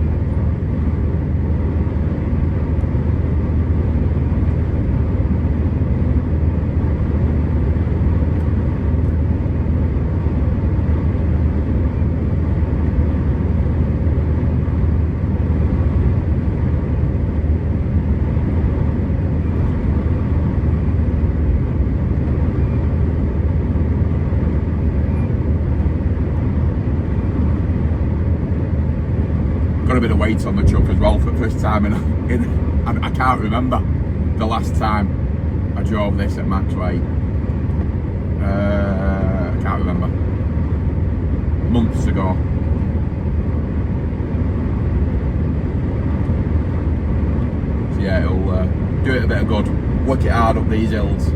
weight on the truck as well for the first time I can't remember the last time I drove this at max weight. I can't remember. Months ago. So yeah, it'll do it a bit of good. Work it hard up these hills.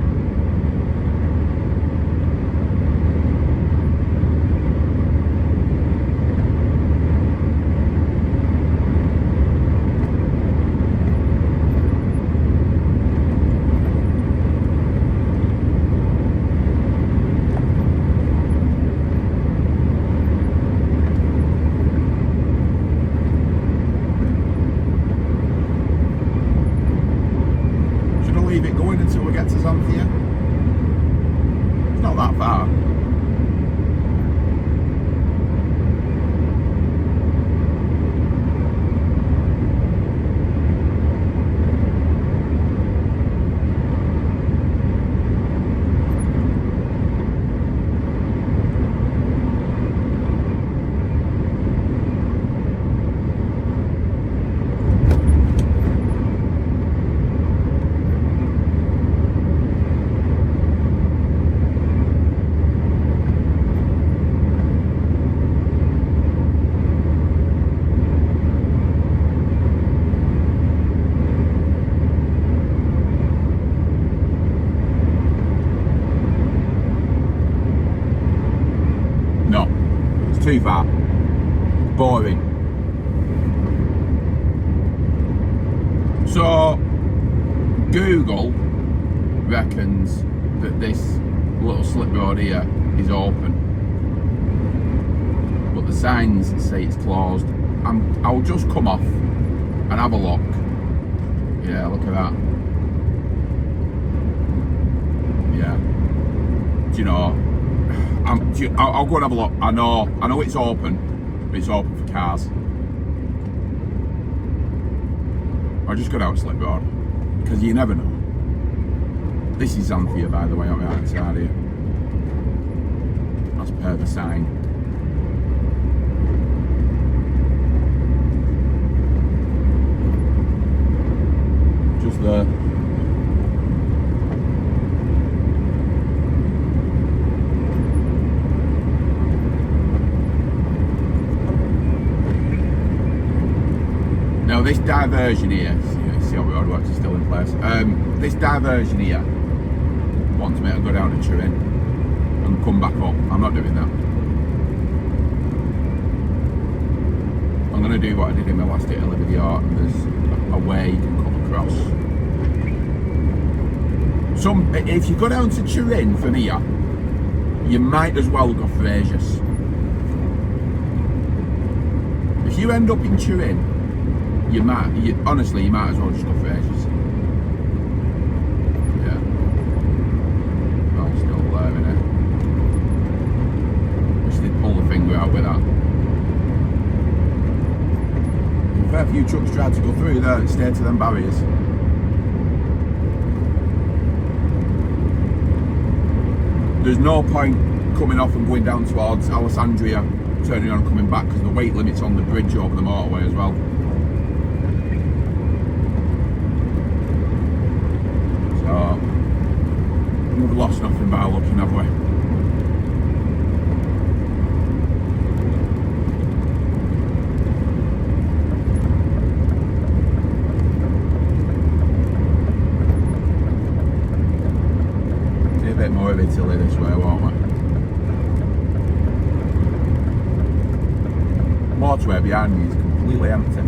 Leave it going until we get to Xanthia. It's not that far. Too far. Boring. So Google reckons that this little slip road here is open, but the signs say it's closed. I'll just come off and have a look. Yeah, look at that. Yeah. Do you know, I'll go and have a look. I know it's open, but it's open for cars. I'll just go down Slip Road, because you never know. This is Xanthia, by the way, on the right side here. As per the sign. Just there. Now this diversion here, see how roadworks are still in place. This diversion here wants me to go down to Turin and come back up. I'm not doing that. I'm going to do what I did in my last Italy video, and there's a way you can come across. If you go down to Turin from here, you might as well go for Asia's. If you end up in Turin, honestly, you might as well just go for Asia's. Yeah. Oh, still there, innit? Just did pull the finger out with that. A fair few trucks tried to go through there and stay to them barriers. There's no point coming off and going down towards Alessandria, turning on and coming back, because the weight limit's on the bridge over the motorway as well. So, we've lost nothing by looking, have we? See a bit more of Italy this way, won't we? Motorway behind me is completely empty.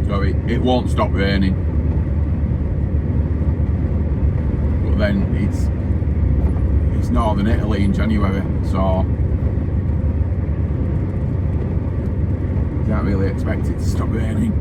So it won't stop raining. Then it's northern Italy in January, so you can't really expect it to stop raining.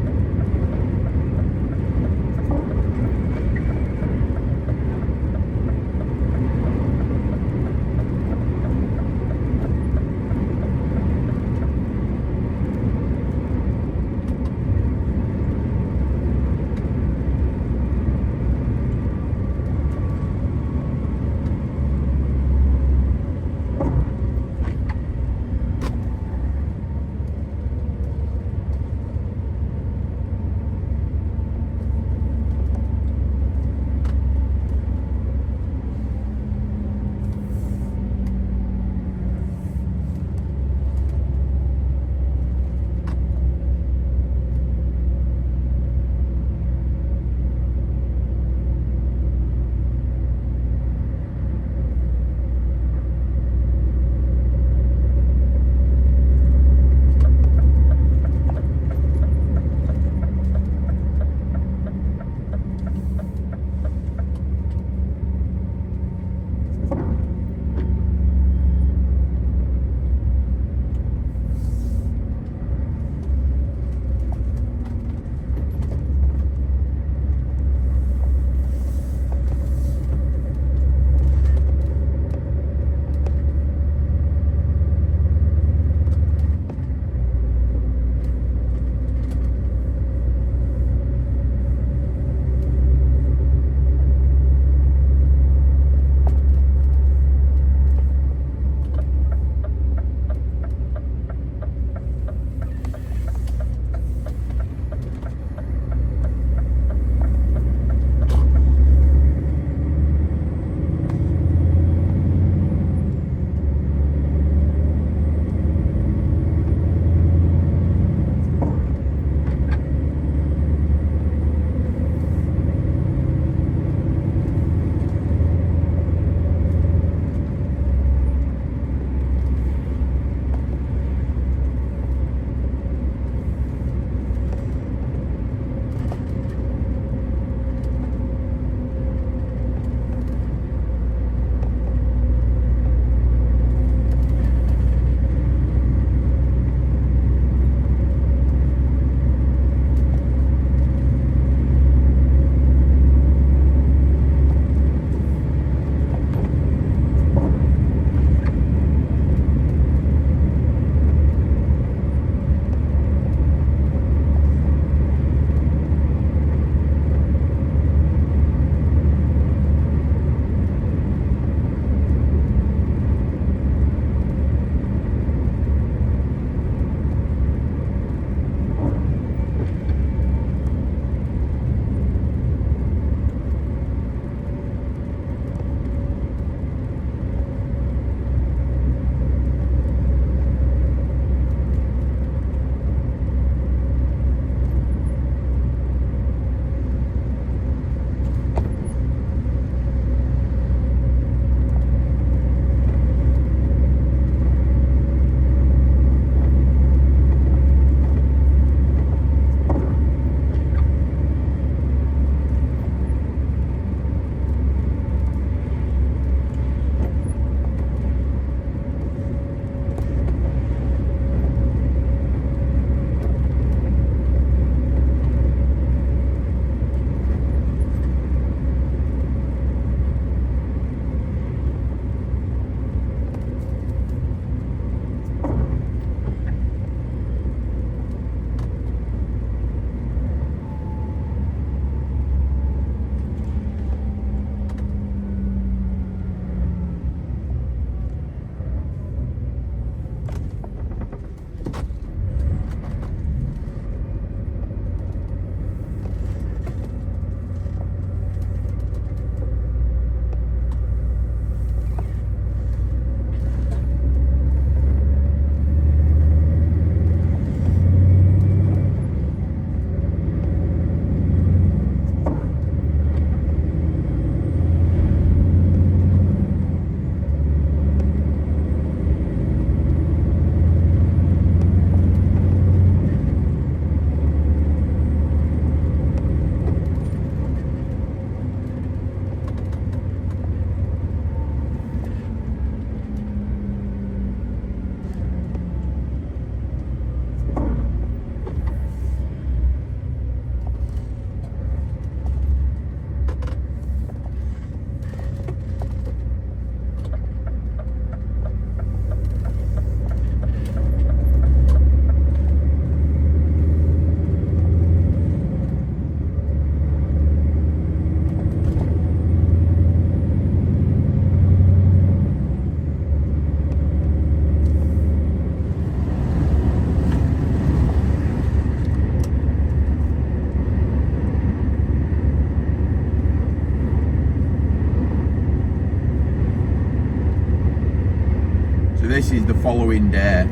this is the following day.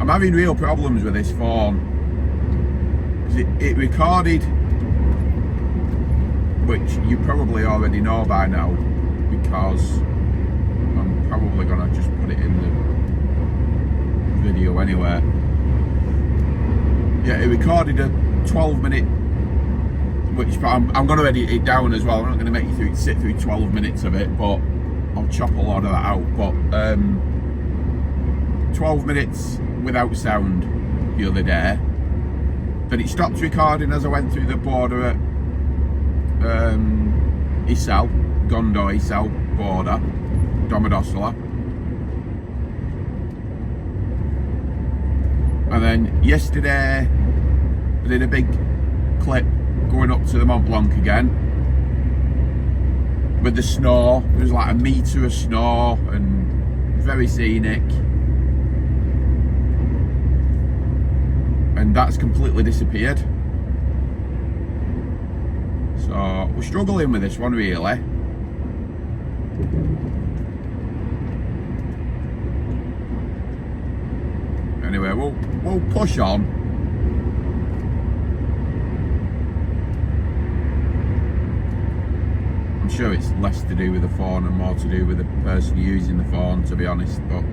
I'm having real problems with this phone. It recorded, which you probably already know by now, because I'm probably gonna just put it in the video anyway. Yeah, it recorded a 12-minute, which I'm going to edit it down as well. I'm not going to make you sit through 12 minutes of it, but I'll chop a lot of that out. But 12 minutes without sound the other day. Then it stopped recording as I went through the border at Isel, Gondo Isel border, Domodossola. And then yesterday I did a big clip going up to the Mont Blanc again with the snow. There was like a metre of snow and very scenic. And that's completely disappeared. So we're struggling with this one really. Anyway, we'll push on. I'm sure it's less to do with the phone and more to do with the person using the phone, to be honest, but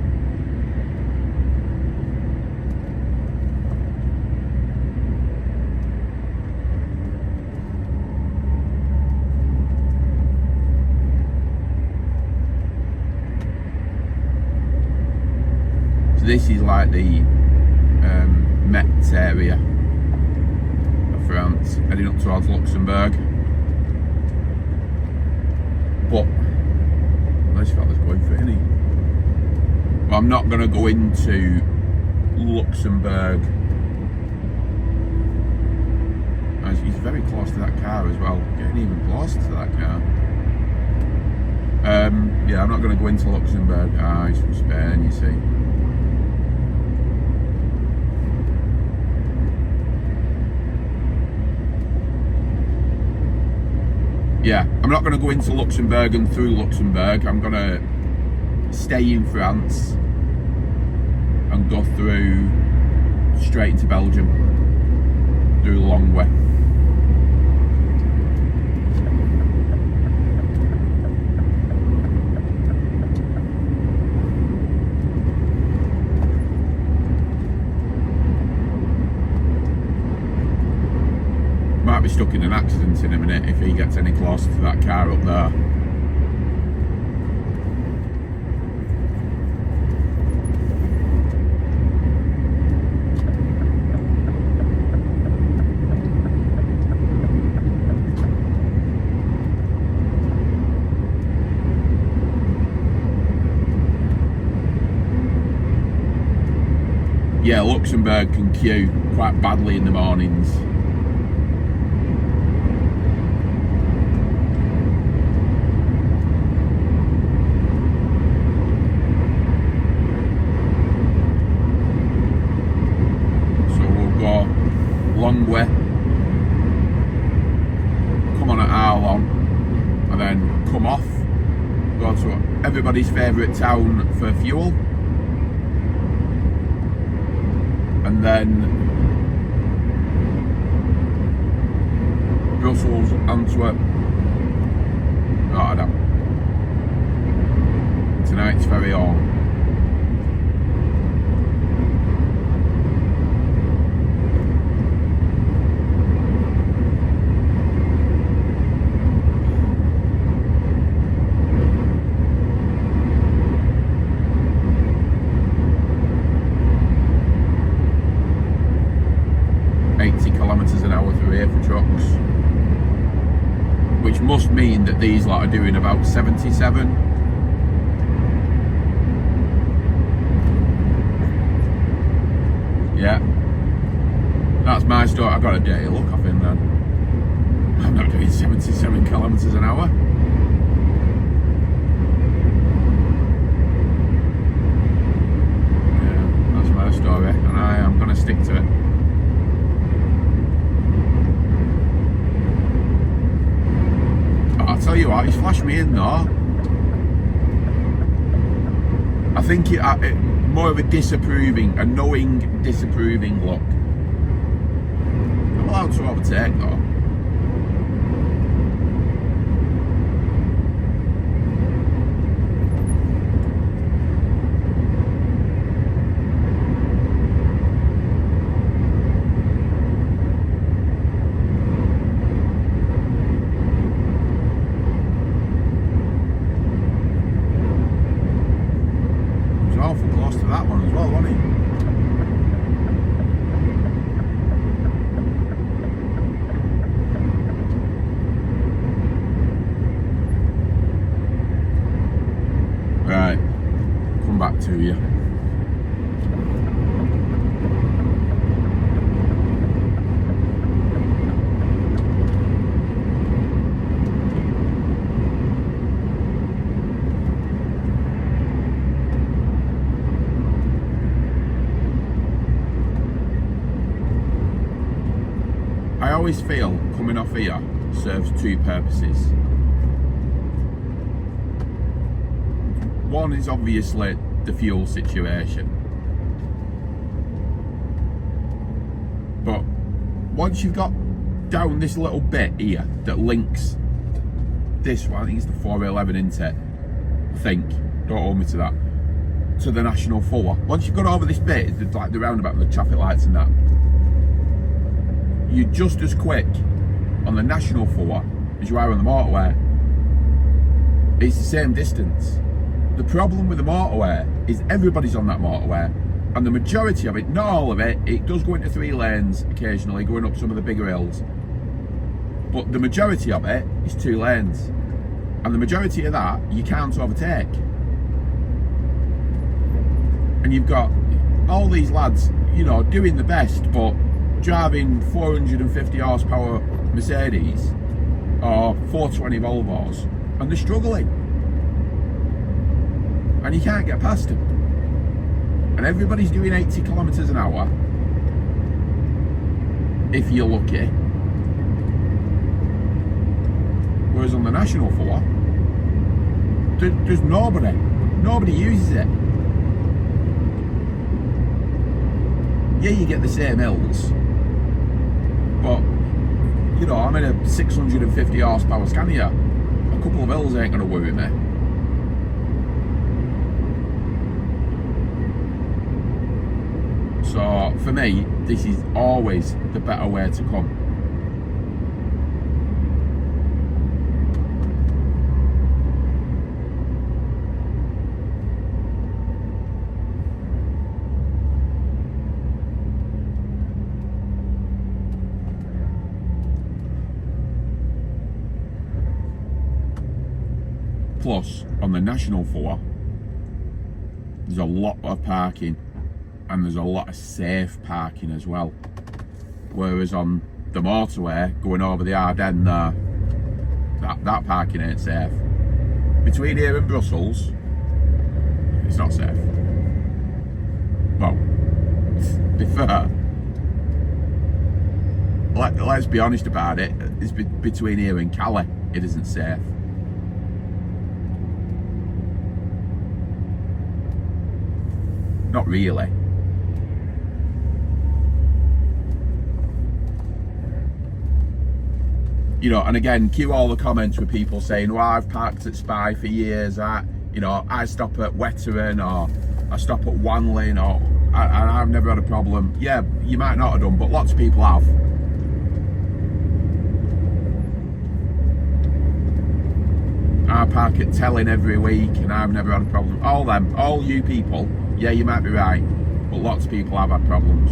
so this is like the Metz area of France, heading up towards Luxembourg. But this fella's going for it, isn't he? Well, I'm not going to go into Luxembourg. As he's very close to that car as well, getting even closer to that car. Yeah, I'm not going to go into Luxembourg. He's from Spain, you see. Yeah, I'm not going to go into Luxembourg and through Luxembourg. I'm going to stay in France and go through straight into Belgium through the long way. Might be stuck in an accident in a minute if he gets any closer to that car up there. Yeah, Luxembourg can queue quite badly in the mornings. Long way, come on at Arlon, and then come off, go to everybody's favourite town for fuel, and then Brussels, Antwerp, Rotterdam. Tonight's ferry on. Which must mean that these lot are doing about 77. Yeah, that's my story. I got a dirty look off him then. I'm not doing 77 kilometres an hour. Yeah, that's my story, and I am going to stick to it. I'll tell you what, he's flashed me in though. I think more of a disapproving, a knowing, disapproving look. I'm allowed to overtake though. To that one as well, wasn't he? Right, come back to you. I always feel coming off here serves two purposes. One is obviously the fuel situation. But once you've got down this little bit here that links this one, I think it's the 411 intake, I think, don't hold me to that, to the National 4. Once you've got over this bit, like the roundabout with the traffic lights and that, you're just as quick on the National 4 as you are on the motorway. It's the same distance. The problem with the motorway is everybody's on that motorway, and the majority of it, not all of it, it does go into 3 lanes occasionally, going up some of the bigger hills, but the majority of it is 2 lanes, and the majority of that you can't overtake. And you've got all these lads, you know, doing the best, but driving 450 horsepower Mercedes or 420 Volvos, and they're struggling, and you can't get past them, and everybody's doing 80 kilometers an hour if you're lucky, whereas on the National 4 there's nobody uses it. Yeah, you get the same hills, but you know, I'm in a 650 horsepower Scania. A couple of hills ain't gonna worry me. So for me, this is always the better way to come. Plus, on the National 4, there's a lot of parking, and there's a lot of safe parking as well. Whereas on the motorway, going over the Ardennes there, that parking ain't safe. Between here and Brussels, it's not safe. Well, to be fair, let's be honest about it, it's between here and Calais, it isn't safe. Not really. You know, and again, cue all the comments with people saying, well, I've parked at Spy for years, I stop at Wetteren, or I stop at Wanlin, or I've never had a problem. Yeah, you might not have done, but lots of people have. I park at Tellin every week and I've never had a problem. All you people, yeah, you might be right, but lots of people have had problems.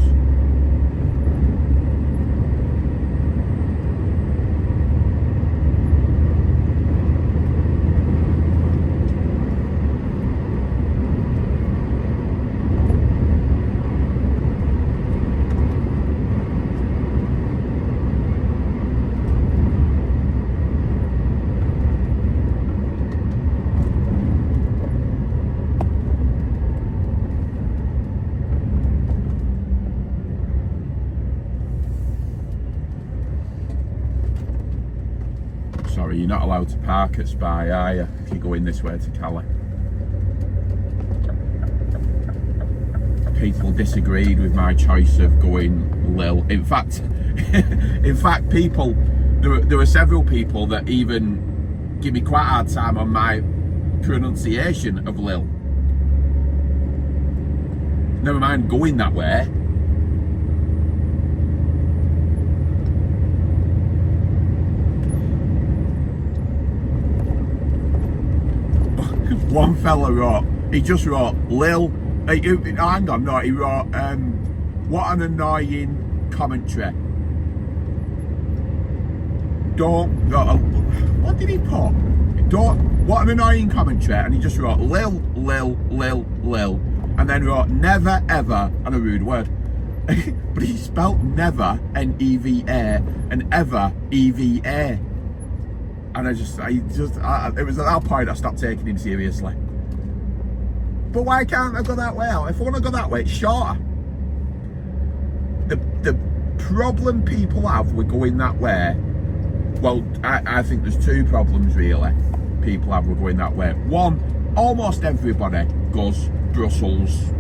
Sorry, you're not allowed to park at Spy, are you, if you're going this way to Calais? people disagreed with my choice of going Lil. In fact, people, there were several people that even give me quite a hard time on my pronunciation of Lil. Never mind going that way. One fella wrote, he just wrote Lil. Hang on, no, he wrote, what an annoying commentary. What did he put? What an annoying commentary. And he just wrote Lil, and then wrote never, ever, and a rude word. But he spelt never, N-E-V-A, and ever, E-V-A. And it was at that point I stopped taking him seriously. But why can't I go that way out? If I want to go that way, it's shorter. The problem people have with going that way, well, I think there's two problems really people have with going that way. One, almost everybody goes Brussels,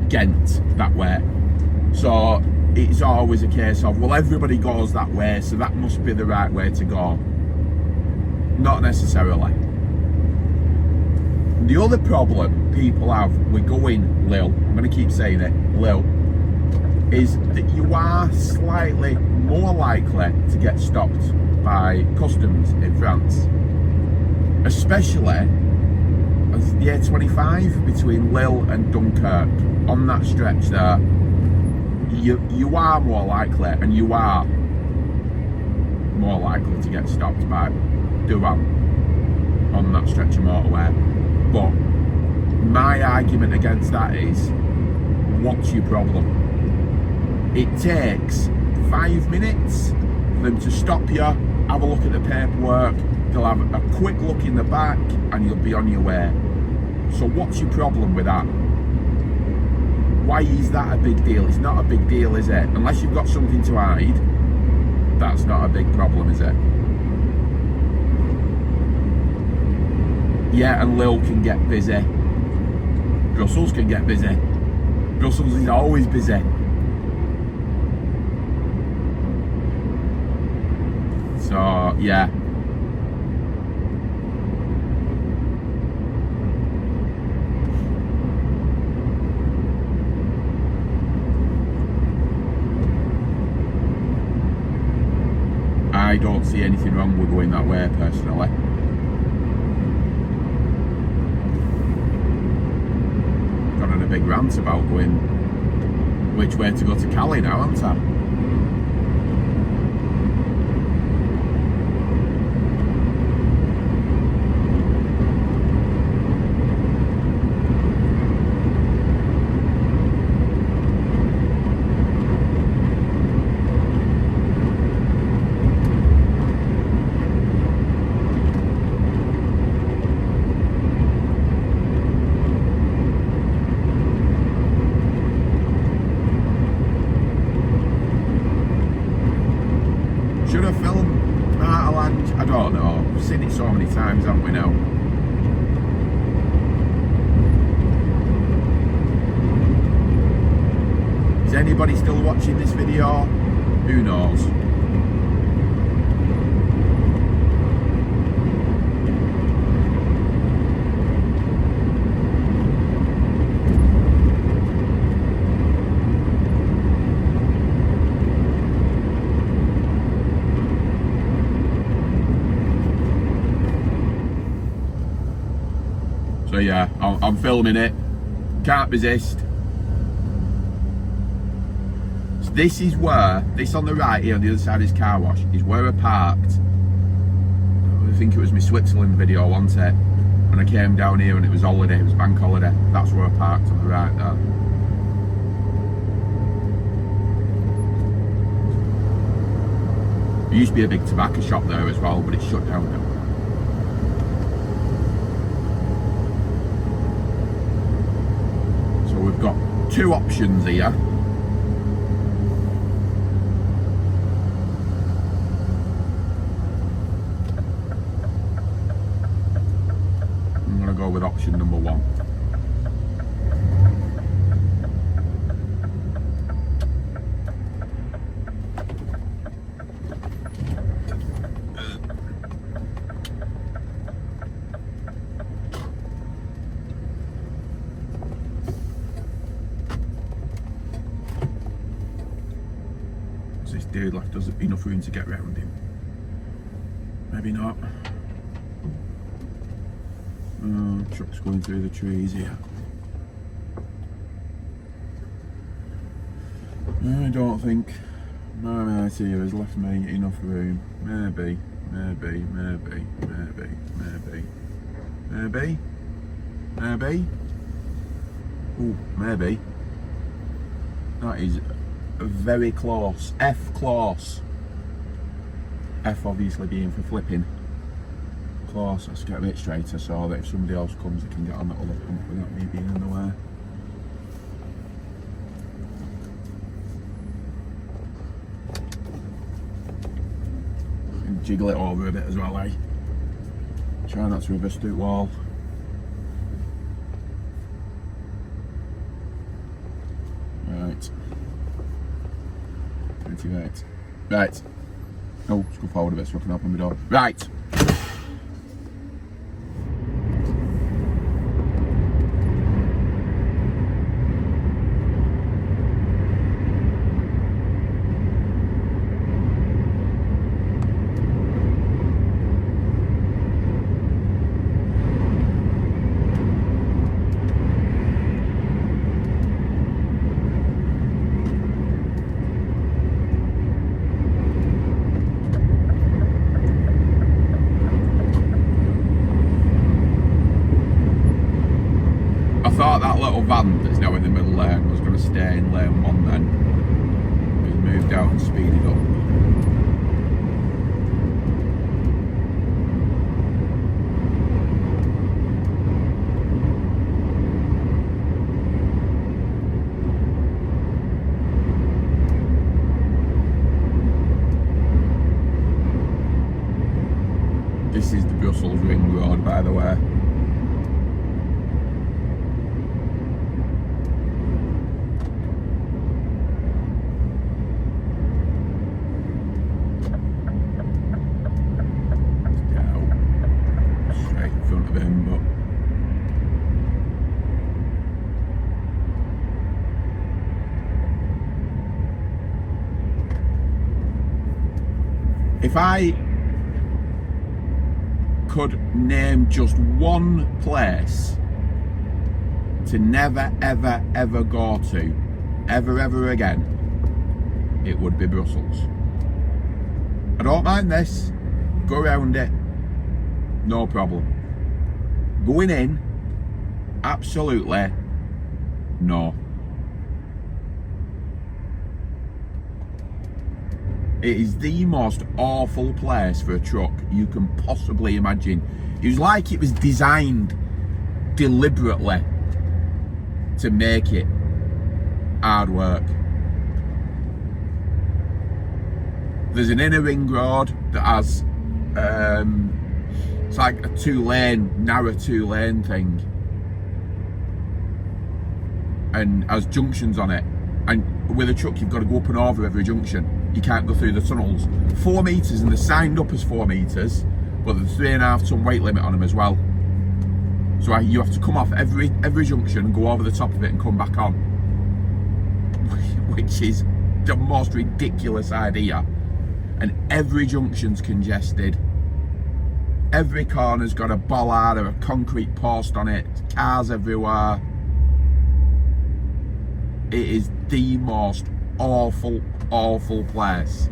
Ghent that way. So it's always a case of, well, everybody goes that way, so that must be the right way to go. Not necessarily. The other problem people have with going Lil, I'm going to keep saying it, Lil, is that you are slightly more likely to get stopped by customs in France. Especially as the A25 between Lille and Dunkirk, on that stretch there, you are more likely, and you are more likely to get stopped by on that stretch of motorway. But my argument against that is, what's your problem? It takes 5 minutes for them to stop you, have a look at the paperwork, they'll have a quick look in the back, and you'll be on your way. So what's your problem with that? Why is that a big deal? It's not a big deal, is it? Unless you've got something to hide, that's not a big problem, is it? Yeah, and Lille can get busy. Brussels can get busy. Brussels is always busy. So, yeah. I don't see anything wrong with going that way, personally. Got on a big rant about going which way to go to Cali now, haven't I? Should have filmed Marterland? I don't know. We've seen it so many times, haven't we now? Is anybody still watching this video? Who knows? So yeah, I'm filming it. Can't resist. So this is where, this on the right here on the other side of this car wash, is where I parked. I think it was my Switzerland video, wasn't it? When I came down here and it was holiday, it was bank holiday. That's where I parked on the right there. There used to be a big tobacco shop there as well, but it's shut down now. We've got two options here. I'm going to go with option number one. dude left us enough room to get round him. Maybe not. Oh, truck's going through the trees here. I don't think my mate here has left me enough room. Maybe. Ooh, maybe. That is very close. F close. F obviously being for flipping. Close. Let's get a bit straighter so that if somebody else comes, they can get on that other pump without me being in the way. And jiggle it over a bit as well, eh? Try not to reverse the wall. Right. 28. Right. Oh, let's go forward a bit so I can open the door. Right. I thought that little van that's now in the middle lane was going to stay in lane 1 then. It's moved out and speeded up. This is the Brussels Ring Road, by the way. If I could name just one place to never ever ever go to ever again, it would be Brussels. I don't mind this, go around it, no problem. Going in, absolutely no. It is the most awful place for a truck you can possibly imagine. It was like it was designed deliberately to make it hard work. There's an inner ring road that has it's like a narrow two lane thing, and has junctions on it, and with a truck you've got to go up and over every junction. You can't go through the tunnels. 4 metres, and they're signed up as 4 metres, but there's 3.5 ton weight limit on them as well. So you have to come off every junction and go over the top of it and come back on, which is the most ridiculous idea. And every junction's congested. Every corner's got a bollard or a concrete post on it. Cars everywhere. It is the most awful place.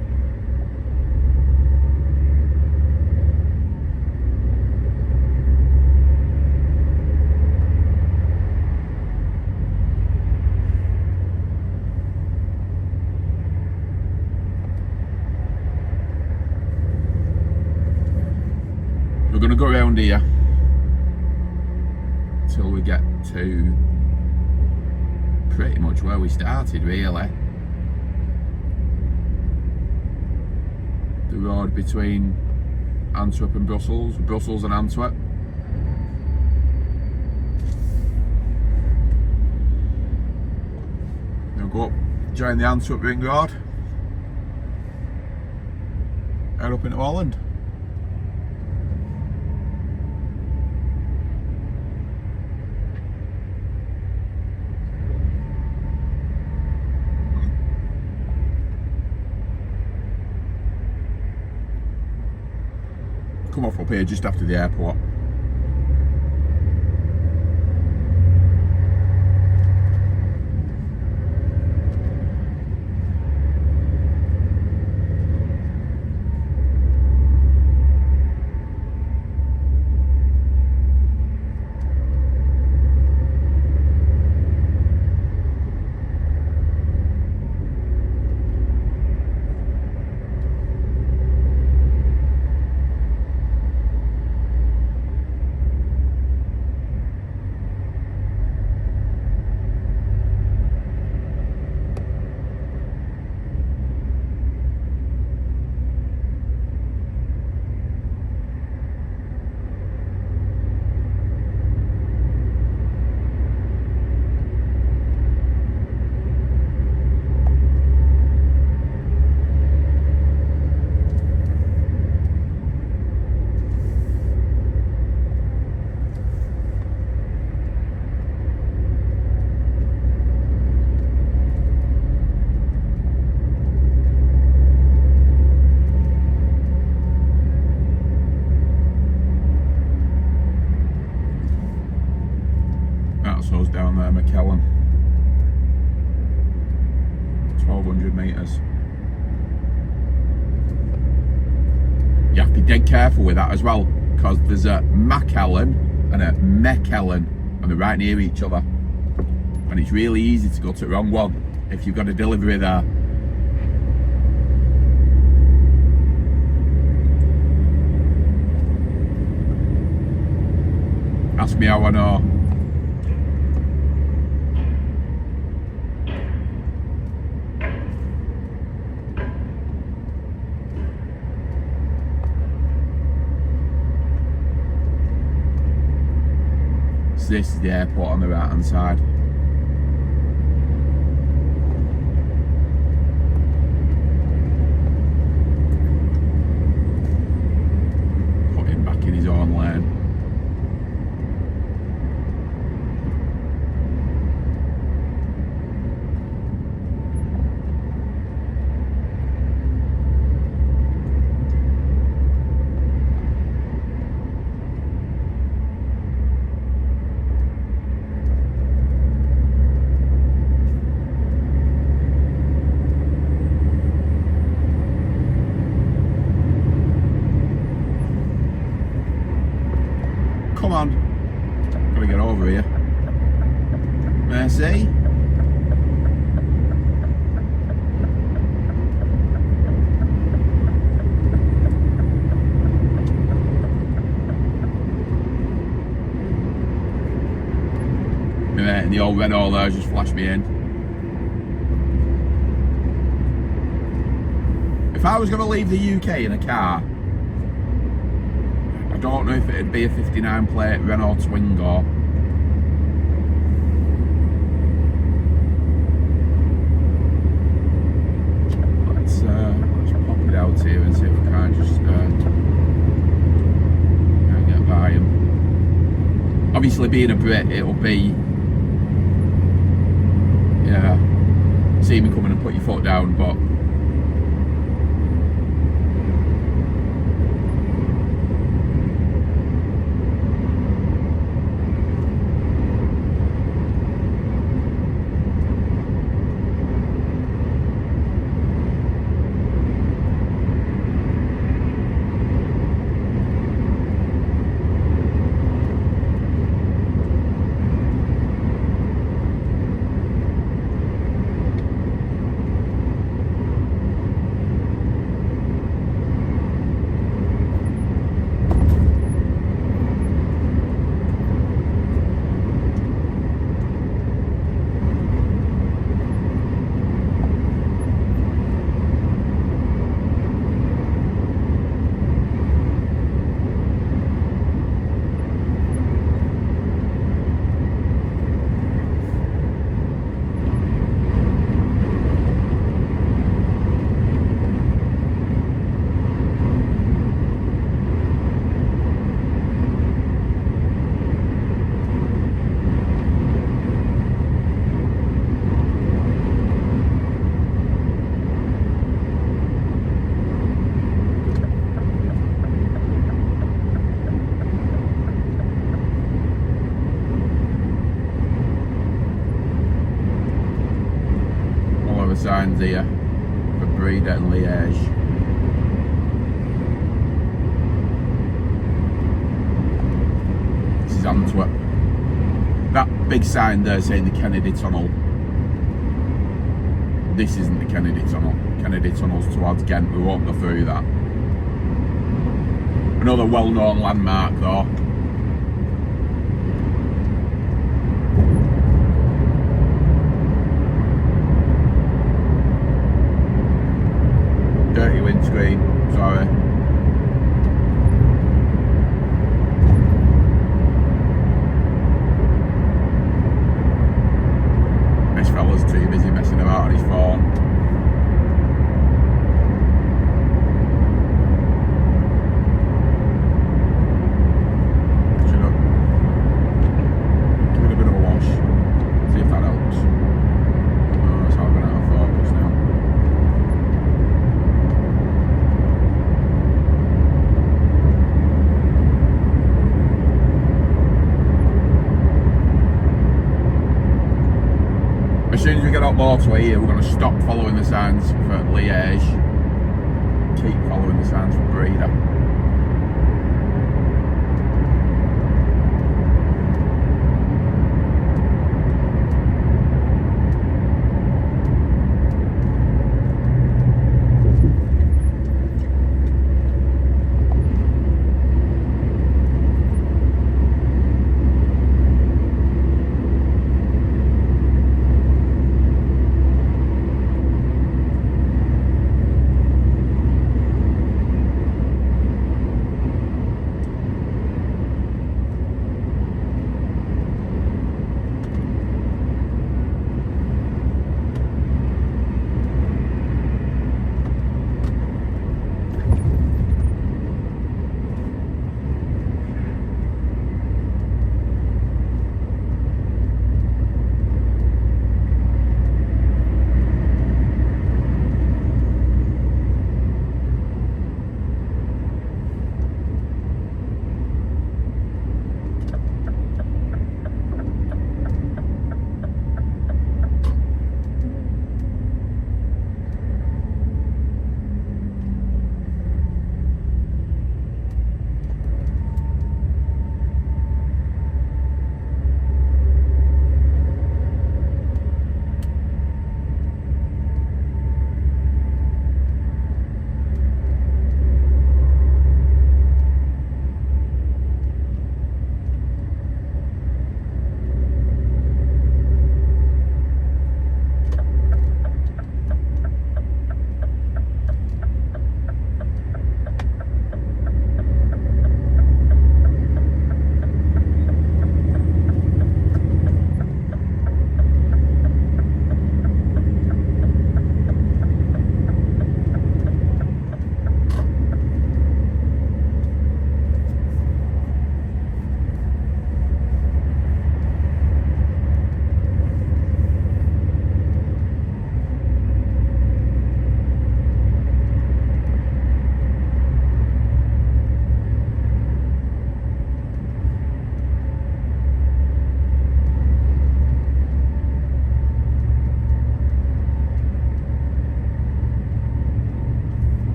We're going to go around here till we get to pretty much where we started, really. The road between Antwerp and Brussels and Antwerp. We'll go up, join the Antwerp ring road, head up into Holland. come off up here just after the airport. That's us down there, McKellen. 1200 metres. You have to be dead careful with that as well, because there's a McKellen and a McKellen, and they're right near each other. And it's really easy to go to the wrong one if you've got a delivery there. Ask me how I know. This is the airport on the right hand side. Put him back in his own lane. Come on, gotta get over here. Merci. And the old red all there just flashed me in. If I was going to leave the UK in a car, I don't know if it'd be a 59 plate Renault Twingo. Let's pop it out here and see if we can just get by him. Obviously, being a Brit, it'll be, yeah, see me coming and put your foot down, but the signs here for Breda and Liège. This is Antwerp. That big sign there saying the Kennedy Tunnel. This isn't the Kennedy Tunnel. Kennedy Tunnel's towards Ghent. We won't go through that. Another well-known landmark though. Dirty windscreen, sorry. This fella's too busy messing about on his phone. Should have give it a bit of a wash. See if that helps. Oh, it's all going out of focus now. As soon as we get up motorway here, we're going to stop following the signs for Liège. Keep following the signs for Breda.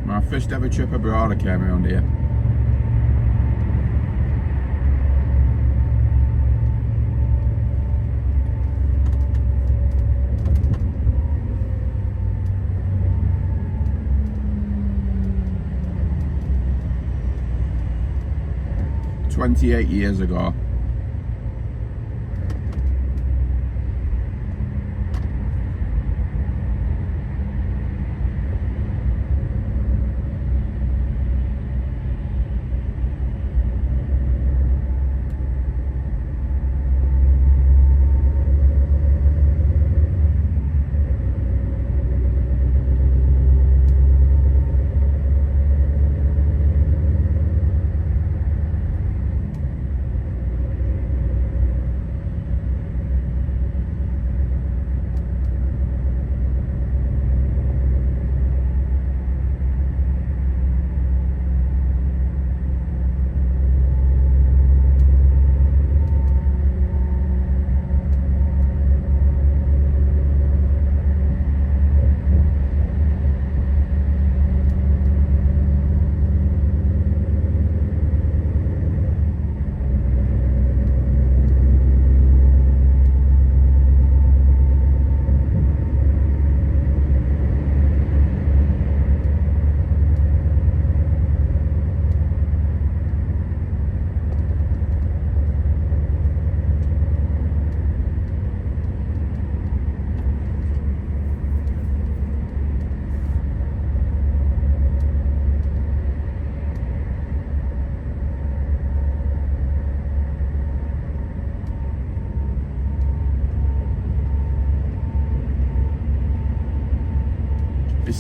My first ever trip abroad, I came around here. "28 years ago.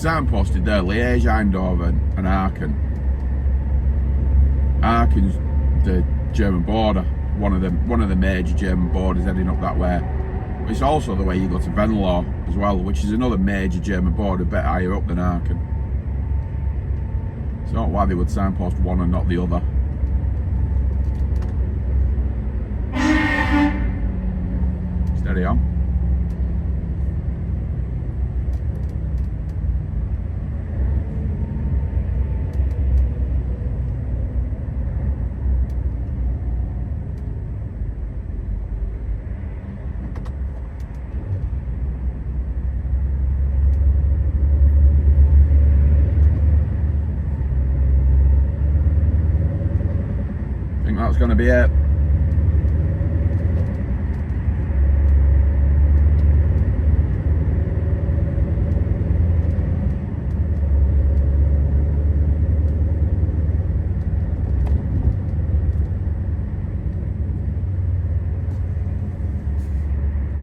signposted there, Liège, Eindhoven and Aachen. Aachen's the German border, one of the major German borders heading up that way. It's also the way you go to Venlo as well, which is another major German border, a bit higher up than Aachen. It's not why they would signpost one and not the other. Steady on. I think that's going to be it.